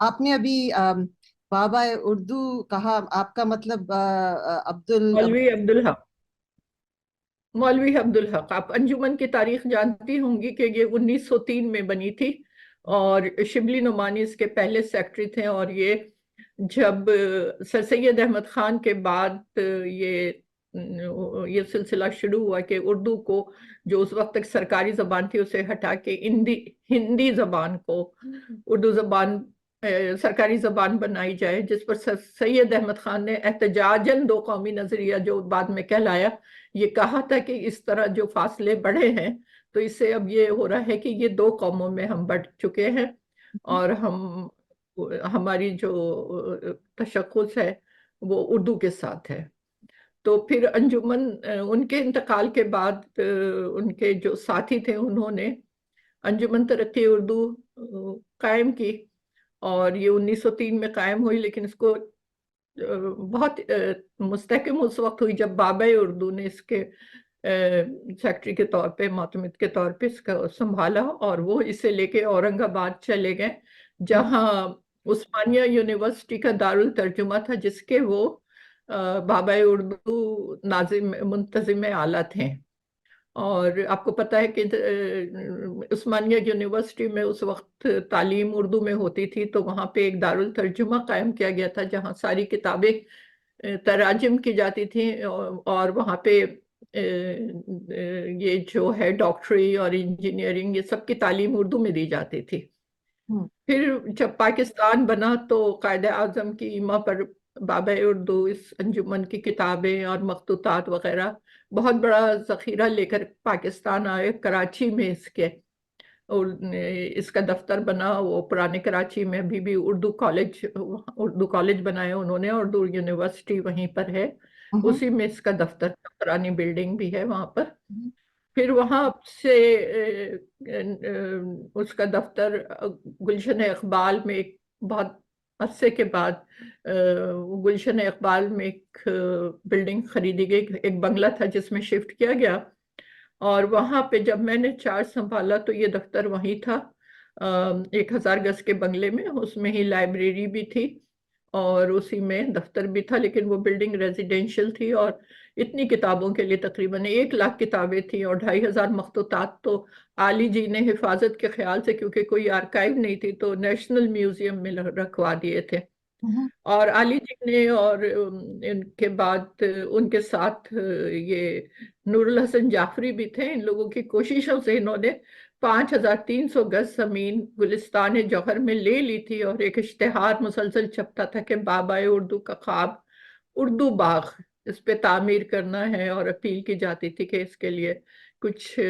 آپ نے ابھی بابا اردو کہا، آپ کا مطلب عبدل مولوی عبدالحق، مولوی عبدالحق. آپ انجمن کی تاریخ جانتی ہوں گی کہ یہ 1903 میں بنی تھی، اور شبلی نعمانی اس کے پہلے سیکرٹری تھے. اور یہ جب سر سید احمد خان کے بعد یہ سلسلہ شروع ہوا کہ اردو کو، جو اس وقت تک سرکاری زبان تھی، اسے ہٹا کے ہندی زبان کو اردو زبان سرکاری زبان بنائی جائے، جس پر سر سید احمد خان نے احتجاجاً دو قومی نظریہ جو بعد میں کہلایا، یہ کہا تھا کہ اس طرح جو فاصلے بڑھے ہیں تو اس سے اب یہ ہو رہا ہے کہ یہ دو قوموں میں ہم بٹ چکے ہیں، اور ہماری جو تشخص ہے وہ اردو کے ساتھ ہے. تو پھر انجمن، ان کے انتقال کے بعد ان کے جو ساتھی تھے انہوں نے انجمن ترقی اردو قائم کی، اور یہ 1903 میں قائم ہوئی. لیکن اس کو بہت مستحکم اس وقت ہوئی جب بابا اردو نے اس کے سیکرٹری کے طور پہ، معتمد کے طور پہ اس کا سنبھالا، اور وہ اسے لے کے اورنگ آباد چلے گئے، جہاں عثمانیہ یونیورسٹی کا دارالترجمہ تھا، جس کے وہ بابا اردو ناظم منتظم اعلیٰ تھے. اور آپ کو پتہ ہے کہ عثمانیہ یونیورسٹی میں اس وقت تعلیم اردو میں ہوتی تھی، تو وہاں پہ ایک دارالترجمہ قائم کیا گیا تھا جہاں ساری کتابیں تراجم کی جاتی تھیں، اور وہاں پہ یہ جو ہے ڈاکٹری اور انجینئرنگ، یہ سب کی تعلیم اردو میں دی جاتی تھی. پھر جب پاکستان بنا تو قائد اعظم کی ایما پر بابا اردو اس انجمن کی کتابیں اور مخطوطات وغیرہ بہت بڑا ذخیرہ لے کر پاکستان آئے. کراچی میں اور اس کا دفتر بنا. وہ پرانے کراچی میں ابھی بھی اردو کالج بنایا انہوں نے، اردو یونیورسٹی وہیں پر ہے، اسی میں اس کا دفتر، پرانی بلڈنگ بھی ہے وہاں پر. پھر وہاں سے اس کا دفتر گلشن اقبال میں ایک بہت عرصے کے بعد گلشن اقبال میں ایک بلڈنگ خریدی گئی، ایک بنگلہ تھا جس میں شفٹ کیا گیا. اور وہاں پہ جب میں نے چارج سنبھالا تو یہ دفتر وہیں تھا، 1000 گز کے بنگلے میں. اس میں ہی لائبریری بھی تھی اور اسی میں دفتر بھی تھا، لیکن وہ بلڈنگ ریزیڈینشل تھی، اور اتنی کتابوں کے لیے تقریباً 1 لاکھ کتابیں تھیں، اور 2500 مخطوطات تو عالی جی نے حفاظت کے خیال سے، کیونکہ کوئی آرکائیو نہیں تھی، تو نیشنل میوزیم میں رکھوا دیے تھے. اور علی جی نے، اور ان کے بعد ان کے ساتھ یہ نور الحسن جعفری بھی تھے، ان لوگوں کی کوششوں سے انہوں نے 5300 گز زمین گلستان جوہر میں لے لی تھی، اور ایک اشتہار مسلسل چھپتا تھا کہ بابا اردو کا خواب اردو باغ، اس پہ تعمیر کرنا ہے، اور اپیل کی جاتی تھی کہ اس کے لیے کچھ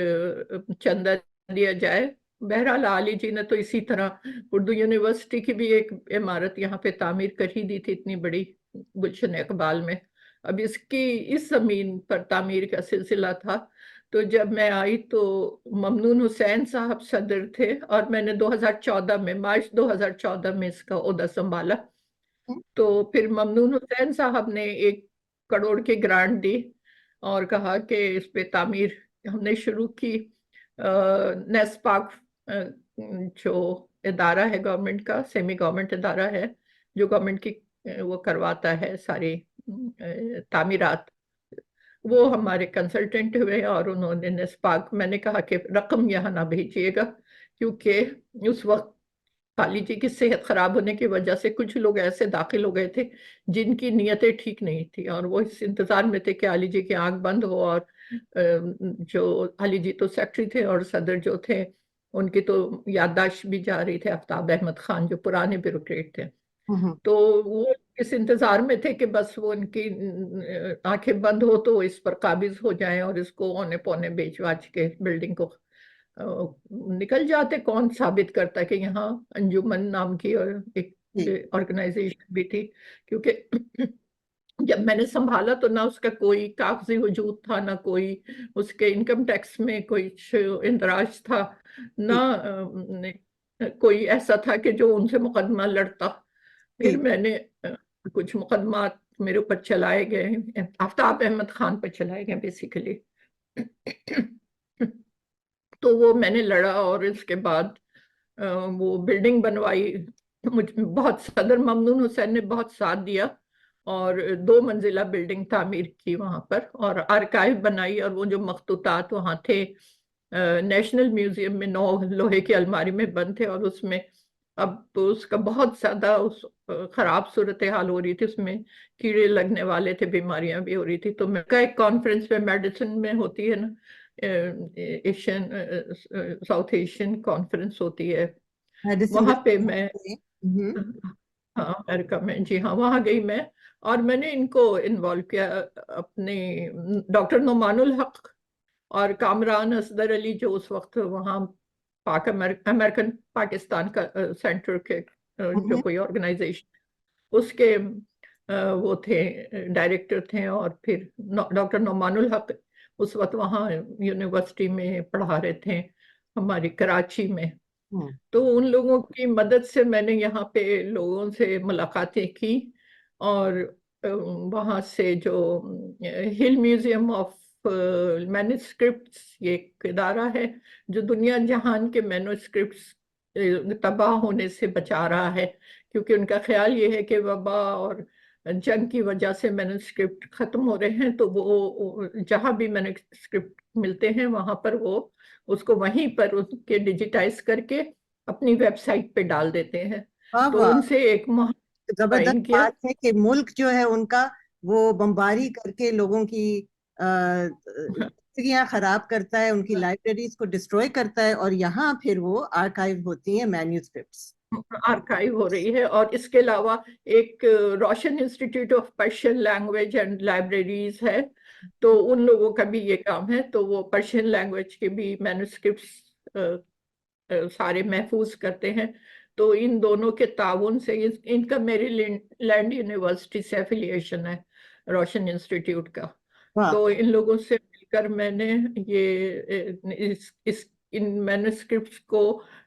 چندہ دیا جائے. بہرحال علی جی نے تو اسی طرح اردو یونیورسٹی کی بھی ایک عمارت یہاں پہ تعمیر کر ہی دی تھی، اتنی بڑی، گلشن اقبال میں. اب اس زمین پر تعمیر کا سلسلہ تھا. تو جب میں آئی تو ممنون حسین صاحب صدر تھے، اور میں نے 2014 میں، مارچ 2014 میں اس کا عہدہ سنبھالا. تو پھر ممنون حسین صاحب نے 1 کروڑ کی گرانٹ دی اور کہا کہ اس پہ تعمیر ہم نے شروع کی. نیسپاک جو ادارہ ہے گورنمنٹ کا، سیمی گورنمنٹ ادارہ ہے جو گورنمنٹ کی وہ کرواتا ہے ساری تعمیرات، وہ ہمارے کنسلٹنٹ ہوئے، اور انہوں نے نیسپاک، میں نے کہا کہ رقم یہاں نہ بھیجیے گا، کیونکہ اس وقت علی جی کی صحت خراب ہونے کی وجہ سے کچھ لوگ ایسے داخل ہو گئے تھے جن کی نیتیں ٹھیک نہیں تھی، اور وہ اس انتظار میں تھے کہ علی جی کی آنکھ بند ہو. اور جو علی جی تو سیکرٹری تھے، اور صدر جو تھے ان کی تو یادداشت بھی جا رہی تھے، آفتاب احمد خان جو پرانے بیوروکریٹ تھے. تو وہ اس انتظار میں تھے کہ بس وہ ان کی آنکھیں بند ہو تو اس پر قابض ہو جائیں، اور اس کو اونے پونے بیچ باچ کے بلڈنگ کو نکل جاتے. کون ثابت کرتا کہ یہاں انجمن نام کی اور ایک آرگنائزیشن بھی تھی، کیونکہ جب میں نے سنبھالا تو نہ اس کا کوئی کاغذی وجود تھا، نہ کوئی اس کے انکم ٹیکس میں کوئی اندراج تھا، نہ کوئی ایسا تھا کہ جو ان سے مقدمہ لڑتا. پھر میں نے کچھ مقدمات میرے اوپر چلائے گئے، آفتاب احمد خان پر چلائے گئے بیسیکلی. تو وہ میں نے لڑا، اور اس کے بعد وہ بلڈنگ بنوائی مجھ بہت صدر ممنون حسین نے بہت ساتھ دیا، اور 2 منزلہ بلڈنگ تعمیر کی وہاں پر، اور آرکائیو بنائی، اور وہ جو مخطوطات وہاں تھے نیشنل میوزیم میں 9 لوہے کی الماری میں بند تھے، اور اس میں اب تو اس کا بہت زیادہ خراب صورتحال ہو رہی تھی، اس میں کیڑے لگنے والے تھے، بیماریاں بھی ہو رہی تھی، تو میں کا ایک کانفرنس میں میڈیسن میں ہوتی ہے نا، ایشین ساؤتھ ایشین کانفرنس ہوتی ہے، میڈیسن وہاں پہ میں، ہوں ہاں امریکہ میں، جی ہاں وہاں گئی میں، اور میں نے ان کو انوالو کیا، اپنے ڈاکٹر نعمان الحق اور کامران اصغر علی، جو اس وقت وہاں امریکن پاکستان کا سینٹر کے جو کوئی آرگنائزیشن اس کے وہ تھے، ڈائریکٹر تھے، اور پھر ڈاکٹر نعمان الحق اس وقت وہاں یونیورسٹی میں پڑھا رہے تھے ہماری کراچی میں، ہوں تو ان لوگوں کی مدد سے میں نے یہاں پہ لوگوں سے ملاقاتیں کی، اور وہاں سے جو ہل میوزیم آف مینوسکرپٹس، یہ ایک ادارہ ہے جو دنیا جہان کے مینوسکرپٹس تباہ ہونے سے بچا رہا ہے، کیونکہ ان کا خیال یہ ہے کہ وبا اور جنگ کی وجہ سے مینوسکرپٹ ختم ہو رہے ہیں، تو وہ جہاں بھی مینوسکرپٹ ملتے ہیں وہاں پر وہ اس کو وہیں پر اس کے ڈیجیٹائز کر کے اپنی ویب سائٹ پہ ڈال دیتے ہیں، واہ تو واہ، ان سے ایک معاہدہ زبردست سائن کیا۔ بات ہے کہ ملک جو ہے ان کا وہ بمباری کر کے لوگوں کی زندگیاں خراب کرتا ہے، ان کی لائبریریز کو ڈسٹروائے کرتا ہے، اور یہاں پھر وہ آرکائیو ہوتی ہیں مینیوسکرپٹس۔ آرکائیو ہو رہی ہے، اور اس کے علاوہ ایک روشن institute of Persian language and libraries ہے، تو ان لوگوں کا بھی یہ کام ہے، تو وہ پرشین لینگویج کے بھی مینوسکرپٹس سارے محفوظ کرتے ہیں، تو ان دونوں کے تعاون سے ان کا میری لینڈ یونیورسٹی سے ایفیلیشن ہے، روشن انسٹیٹیوٹ کا، واہ، تو ان لوگوں سے مل کر میں نے یہ ان مینوسکرپٹس کو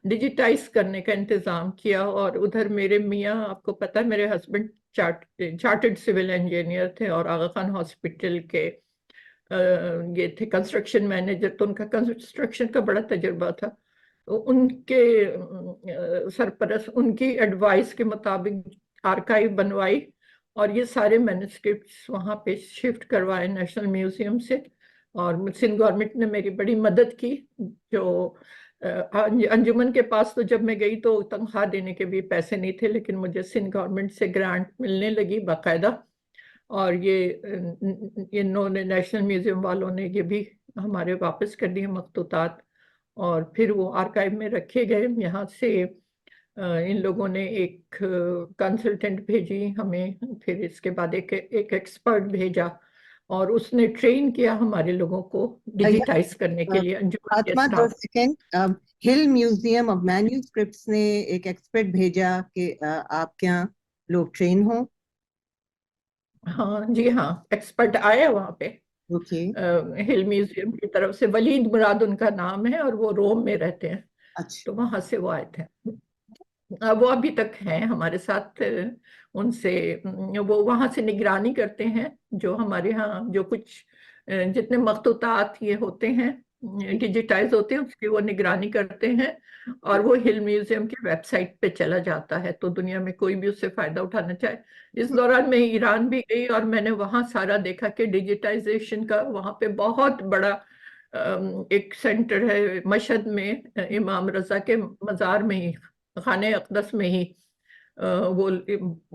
ڈیجیٹائز کرنے کا انتظام کیا، اور ادھر میرے میاں، آپ کو پتہ ہے میرے ہسبینڈ چارٹرڈ سول انجینئر تھے، اور آغا خان ہاسپٹل کے یہ تھے کنسٹرکشن مینیجر، تو ان کا کنسٹرکشن کا بڑا تجربہ تھا، تو ان کے سرپرست ان کی ایڈوائس کے مطابق آرکائیو بنوائی، اور یہ سارے مینوسکرپٹس وہاں پہ شفٹ کروائے نیشنل میوزیم سے، اور سندھ گورنمنٹ نے میری بڑی مدد کی، جو انجمن کے پاس تو جب میں گئی تو تنخواہ دینے کے بھی پیسے نہیں تھے، لیکن مجھے سندھ گورنمنٹ سے گرانٹ ملنے لگی باقاعدہ، اور یہ انہوں نے نیشنل میوزیم والوں نے یہ بھی ہمارے واپس کر دیے مخطوطات، اور پھر وہ آرکائیو میں رکھے گئے، یہاں سے ان لوگوں نے ایک کنسلٹنٹ بھیجی ہمیں، پھر اس کے بعد ایک ایکسپرٹ بھیجا، اور اس نے ٹرین کیا ہمارے لوگوں کو ڈیجیٹائز کرنے کے لیے، انجمن کے فاطمہ دو اسٹاف۔ سیکنڈ، ہل میوزیم آف مینیوسکرپٹس نے ایک ایکسپرٹ بھیجا کہ آپ کے یہاں لوگ ٹرین ہوں؟ ہاں جی ہاں، ایکسپرٹ آیا وہاں پہ اوکے، ہل میوزیم کی طرف سے، ولید مراد ان کا نام ہے، اور وہ روم میں رہتے ہیں، اچھا، تو وہاں سے وہ آئے تھے، وہ ابھی تک ہیں ہمارے ساتھ، ان سے وہ وہاں سے نگرانی کرتے ہیں، جو ہمارے ہاں جو کچھ جتنے مخطوطات یہ ہوتے ہیں ڈیجیٹائز ہوتے ہیں اس کی وہ نگرانی کرتے ہیں، اور وہ ہل میوزیم کی ویب سائٹ پہ چلا جاتا ہے، تو دنیا میں کوئی بھی اس سے فائدہ اٹھانا چاہے۔ اس دوران میں ایران بھی گئی، اور میں نے وہاں سارا دیکھا کہ ڈیجیٹائزیشن کا وہاں پہ بہت بڑا ایک سینٹر ہے مشہد میں، امام رضا کے مزار میں ہی، خانہ اقدس میں ہی، وہ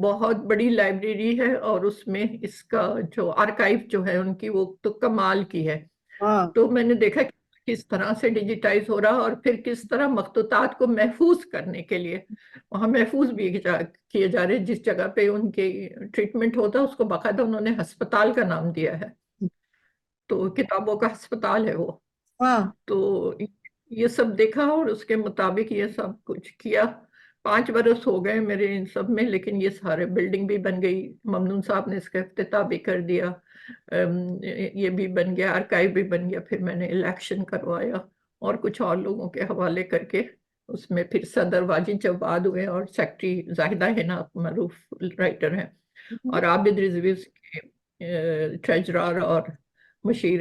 بہت بڑی لائبریری ہے، اور اس میں اس کا جو آرکائیو جو ہے ان کی وہ تو کمال کی ہے، ہاں تو میں نے دیکھا کہ کس طرح سے ڈیجیٹائز ہو رہا، اور پھر کس طرح مخطوطات کو محفوظ کرنے کے لیے وہاں محفوظ بھی کیے جا رہے، جس جگہ پہ ان کے ٹریٹمنٹ ہوتا ہے اس کو باقاعدہ انہوں نے ہسپتال کا نام دیا ہے، تو کتابوں کا ہسپتال ہے وہ، ہاں، تو یہ سب دیکھا، اور اس کے مطابق یہ سب کچھ کیا، 5 برس ہو گئے میرے ان سب میں، لیکن یہ سارے بلڈنگ بھی بن گئی، ممنون صاحب نے اس کا افتتاح بھی کر دیا، یہ بھی بن گیا، آرکائیو بھی بن گیا، پھر میں نے الیکشن کروایا، اور کچھ اور لوگوں کے حوالے کر کے اس میں پھر صدر واجد جواد ہوئے، اور سیکٹری زاہدہ ہنا معروف رائٹر ہیں، اور عابد رضوی کے ٹریجرر اور مشیر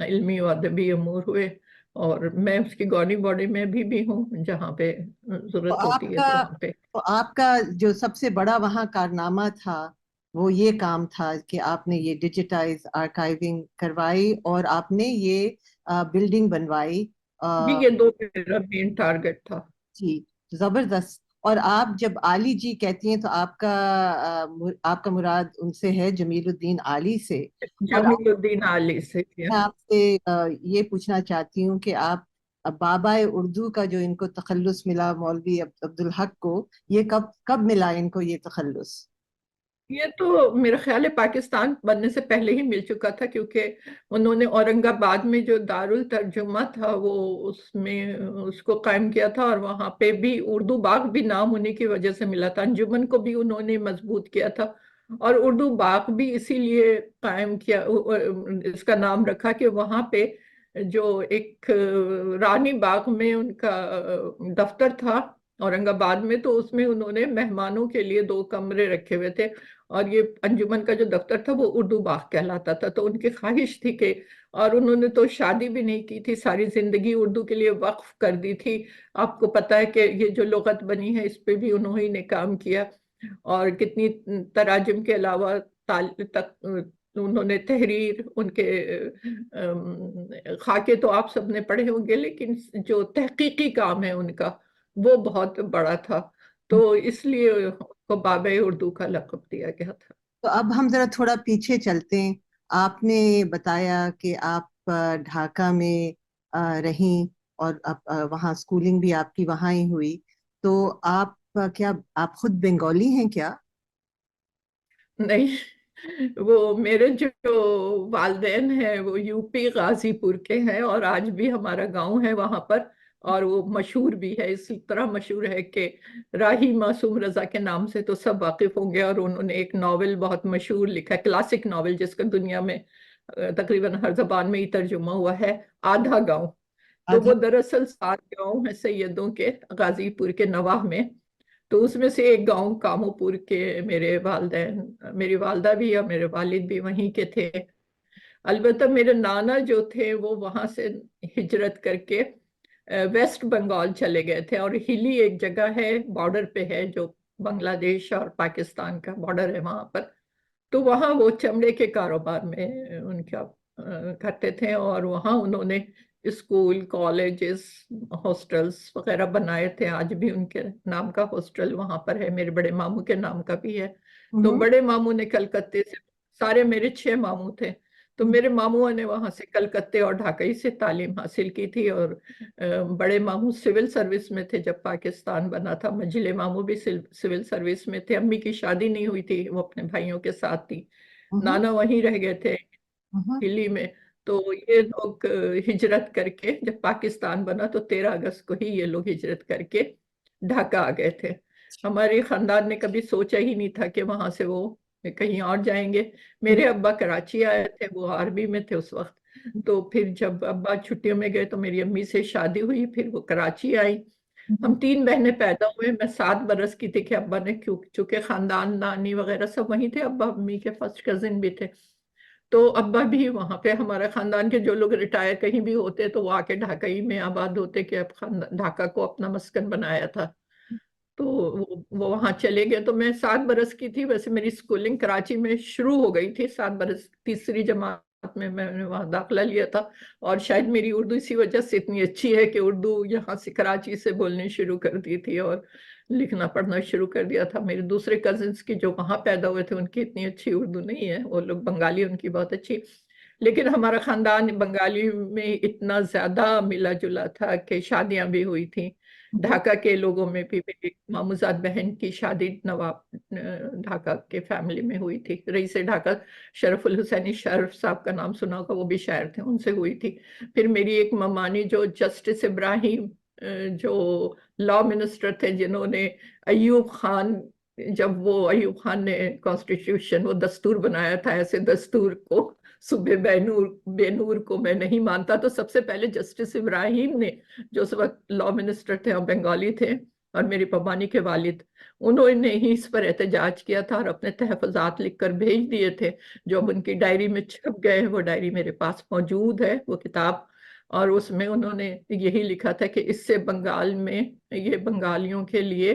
علمی و ادبی امور ہوئے، اور میں اس کی گورننگ باڈی میں بھی ہوں، جہاں پہ تو ضرورت آپ ہوتی ہے کا تو وہاں پہ تو آپ کا جو سب سے بڑا وہاں کارنامہ تھا وہ یہ کام تھا کہ آپ نے یہ ڈیجیٹائز آرکائیونگ کروائی اور آپ نے یہ بلڈنگ بنوائی. جی یہ دو میرا مین ٹارگٹ تھا. جی زبردست. اور آپ جب علی جی کہتی ہیں تو آپ کا مراد ان سے ہے جمیل الدین علی سے. اور جمیل الدین علی سے. میں آپ سے یہ پوچھنا چاہتی ہوں کہ آپ بابا اردو کا جو ان کو تخلص ملا مولوی عبدالحق کو، یہ کب کب ملا ان کو یہ تخلص؟ یہ تو میرا خیال ہے پاکستان بننے سے پہلے ہی مل چکا تھا، کیونکہ انہوں نے اورنگ آباد میں جو دارالترجمہ تھا وہ اس کو قائم کیا تھا، اور وہاں پہ بھی اردو باغ بھی نام ہونے کی وجہ سے ملا تھا. انجمن کو بھی انہوں نے مضبوط کیا تھا، اور اردو باغ بھی اسی لیے قائم کیا، اس کا نام رکھا کہ وہاں پہ جو ایک رانی باغ میں ان کا دفتر تھا اورنگ آباد میں، تو اس میں انہوں نے مہمانوں کے لیے 2 کمرے رکھے ہوئے تھے، اور یہ انجمن کا جو دفتر تھا وہ اردو باغ کہلاتا تھا. تو ان کی خواہش تھی کہ، اور انہوں نے تو شادی بھی نہیں کی تھی، ساری زندگی اردو کے لیے وقف کر دی تھی. آپ کو پتا ہے کہ یہ جو لغت بنی ہے اس پہ بھی انہوں نے کام کیا، اور کتنی تراجم کے علاوہ تک انہوں نے تحریر، ان کے خاکے تو آپ سب نے پڑھے ہوں گے، لیکن جو تحقیقی کام ہے ان کا وہ بہت بڑا تھا، تو اس لیے ان کو بابا اردو کا لقب دیا گیا تھا. تو اب ہم ذرا تھوڑا پیچھے چلتے ہیں. آپ نے بتایا کہ آپ ڈھاکہ میں رہیں اور وہاں اسکولنگ بھی آپ کی وہاں ہی ہوئی. تو کیا آپ خود بنگالی ہیں کیا؟ نہیں، وہ میرے جو والدین ہیں وہ یو پی غازی پور کے ہیں، اور آج بھی ہمارا گاؤں ہے وہاں پر، اور وہ مشہور بھی ہے، اس طرح مشہور ہے کہ راہی معصوم رضا کے نام سے تو سب واقف ہوں گے. اور انہوں نے ایک ناول بہت مشہور لکھا ہے، کلاسک ناول، جس کا دنیا میں تقریباً ہر زبان میں ہی ترجمہ ہوا ہے، آدھا گاؤں. تو آدھا. وہ دراصل 7 گاؤں ہیں سیدوں کے غازی پور کے نواح میں. تو اس میں سے ایک گاؤں کامو پور کے میرے والدین، میری والدہ بھی اور میرے والد بھی وہیں کے تھے. البتہ میرے نانا جو تھے وہ وہاں سے ہجرت کر کے ویسٹ بنگال چلے گئے تھے، اور ہلی ایک جگہ ہے بارڈر پہ ہے، جو بنگلہ دیش اور پاکستان کا بارڈر ہے وہاں پر. تو وہاں وہ چمڑے کے کاروبار میں ان کا کرتے تھے، اور وہاں انہوں نے اسکول، کالجز، ہاسٹلز وغیرہ بنائے تھے. آج بھی ان کے نام کا ہاسٹل وہاں پر ہے، میرے بڑے ماموں کے نام کا بھی ہے. تو بڑے ماموں نے کلکتے سے، سارے میرے 6 ماموں تھے، تو میرے ماموں نے وہاں سے کلکتے اور ڈھاکہ سے تعلیم حاصل کی تھی. اور بڑے ماموں سول سروس میں تھے جب پاکستان بنا تھا، مجھلے ماموں بھی سول سروس میں تھے. امی کی شادی نہیں ہوئی تھی، وہ اپنے بھائیوں کے ساتھ تھی. نانا وہیں رہ گئے تھے دلی میں. تو یہ لوگ ہجرت کر کے، جب پاکستان بنا تو 13 اگست کو ہی یہ لوگ ہجرت کر کے ڈھاکہ آ گئے تھے. ہمارے خاندان نے کبھی سوچا ہی نہیں تھا کہ وہاں سے وہ کہیں اور جائیں گے. میرے ابا کراچی آئے تھے، وہ آرمی میں تھے اس وقت. تو پھر جب ابا چھٹیوں میں گئے تو میری امی سے شادی ہوئی، پھر وہ کراچی آئی. ہم 3 بہنیں پیدا ہوئے. میں 7 برس کی تھی کہ ابا نے، چونکہ خاندان، نانی وغیرہ سب وہیں تھے، ابا امی کے فرسٹ کزن بھی تھے، تو ابا بھی وہاں پہ. ہمارے خاندان کے جو لوگ ریٹائر کہیں بھی ہوتے تو وہ آ کے ڈھاکہ ہی میں آباد ہوتے، کہ اب ڈھاکہ کو اپنا مسکن بنایا تھا. تو وہ وہاں چلے گئے. تو میں 7 برس کی تھی. ویسے میری سکولنگ کراچی میں شروع ہو گئی تھی 7 برس، تیسری جماعت میں میں نے وہاں داخلہ لیا تھا. اور شاید میری اردو اسی وجہ سے اتنی اچھی ہے کہ اردو یہاں سے کراچی سے بولنی شروع کر دی تھی، اور لکھنا پڑھنا شروع کر دیا تھا. میرے دوسرے کزنس کی جو وہاں پیدا ہوئے تھے ان کی اتنی اچھی اردو نہیں ہے، وہ لوگ بنگالی ان کی بہت اچھی. لیکن ہمارا خاندان بنگالی میں اتنا زیادہ ملا جلا تھا کہ شادیاں بھی ہوئی تھیں. ڈھاکہ کے لوگوں میں بھی میری ماموزاد بہن کی شادی نواب ڈھاکہ کے فیملی میں ہوئی تھی. رئیس ڈھاکہ شرف الحسینی شرف صاحب کا نام سنا ہوگا، وہ بھی شاعر تھے، ان سے ہوئی تھی. پھر میری ایک ممانی جو جسٹس ابراہیم، جو لا منسٹر تھے، جنہوں نے ایوب خان، جب وہ ایوب خان نے کانسٹیٹیوشن، وہ دستور بنایا تھا، ایسے دستور کو صبح بے نور کو میں نہیں مانتا، تو سب سے پہلے جسٹس ابراہیم نے، جو اس وقت لا منسٹر تھے اور بنگالی تھے، اور میری پمانی کے والد، انہوں نے ہی اس پر احتجاج کیا تھا اور اپنے تحفظات لکھ کر بھیج دیے تھے، جو اب ان کی ڈائری میں چھپ گئے. وہ ڈائری میرے پاس موجود ہے، وہ کتاب. اور اس میں انہوں نے یہی لکھا تھا کہ اس سے بنگال میں، یہ بنگالیوں کے لیے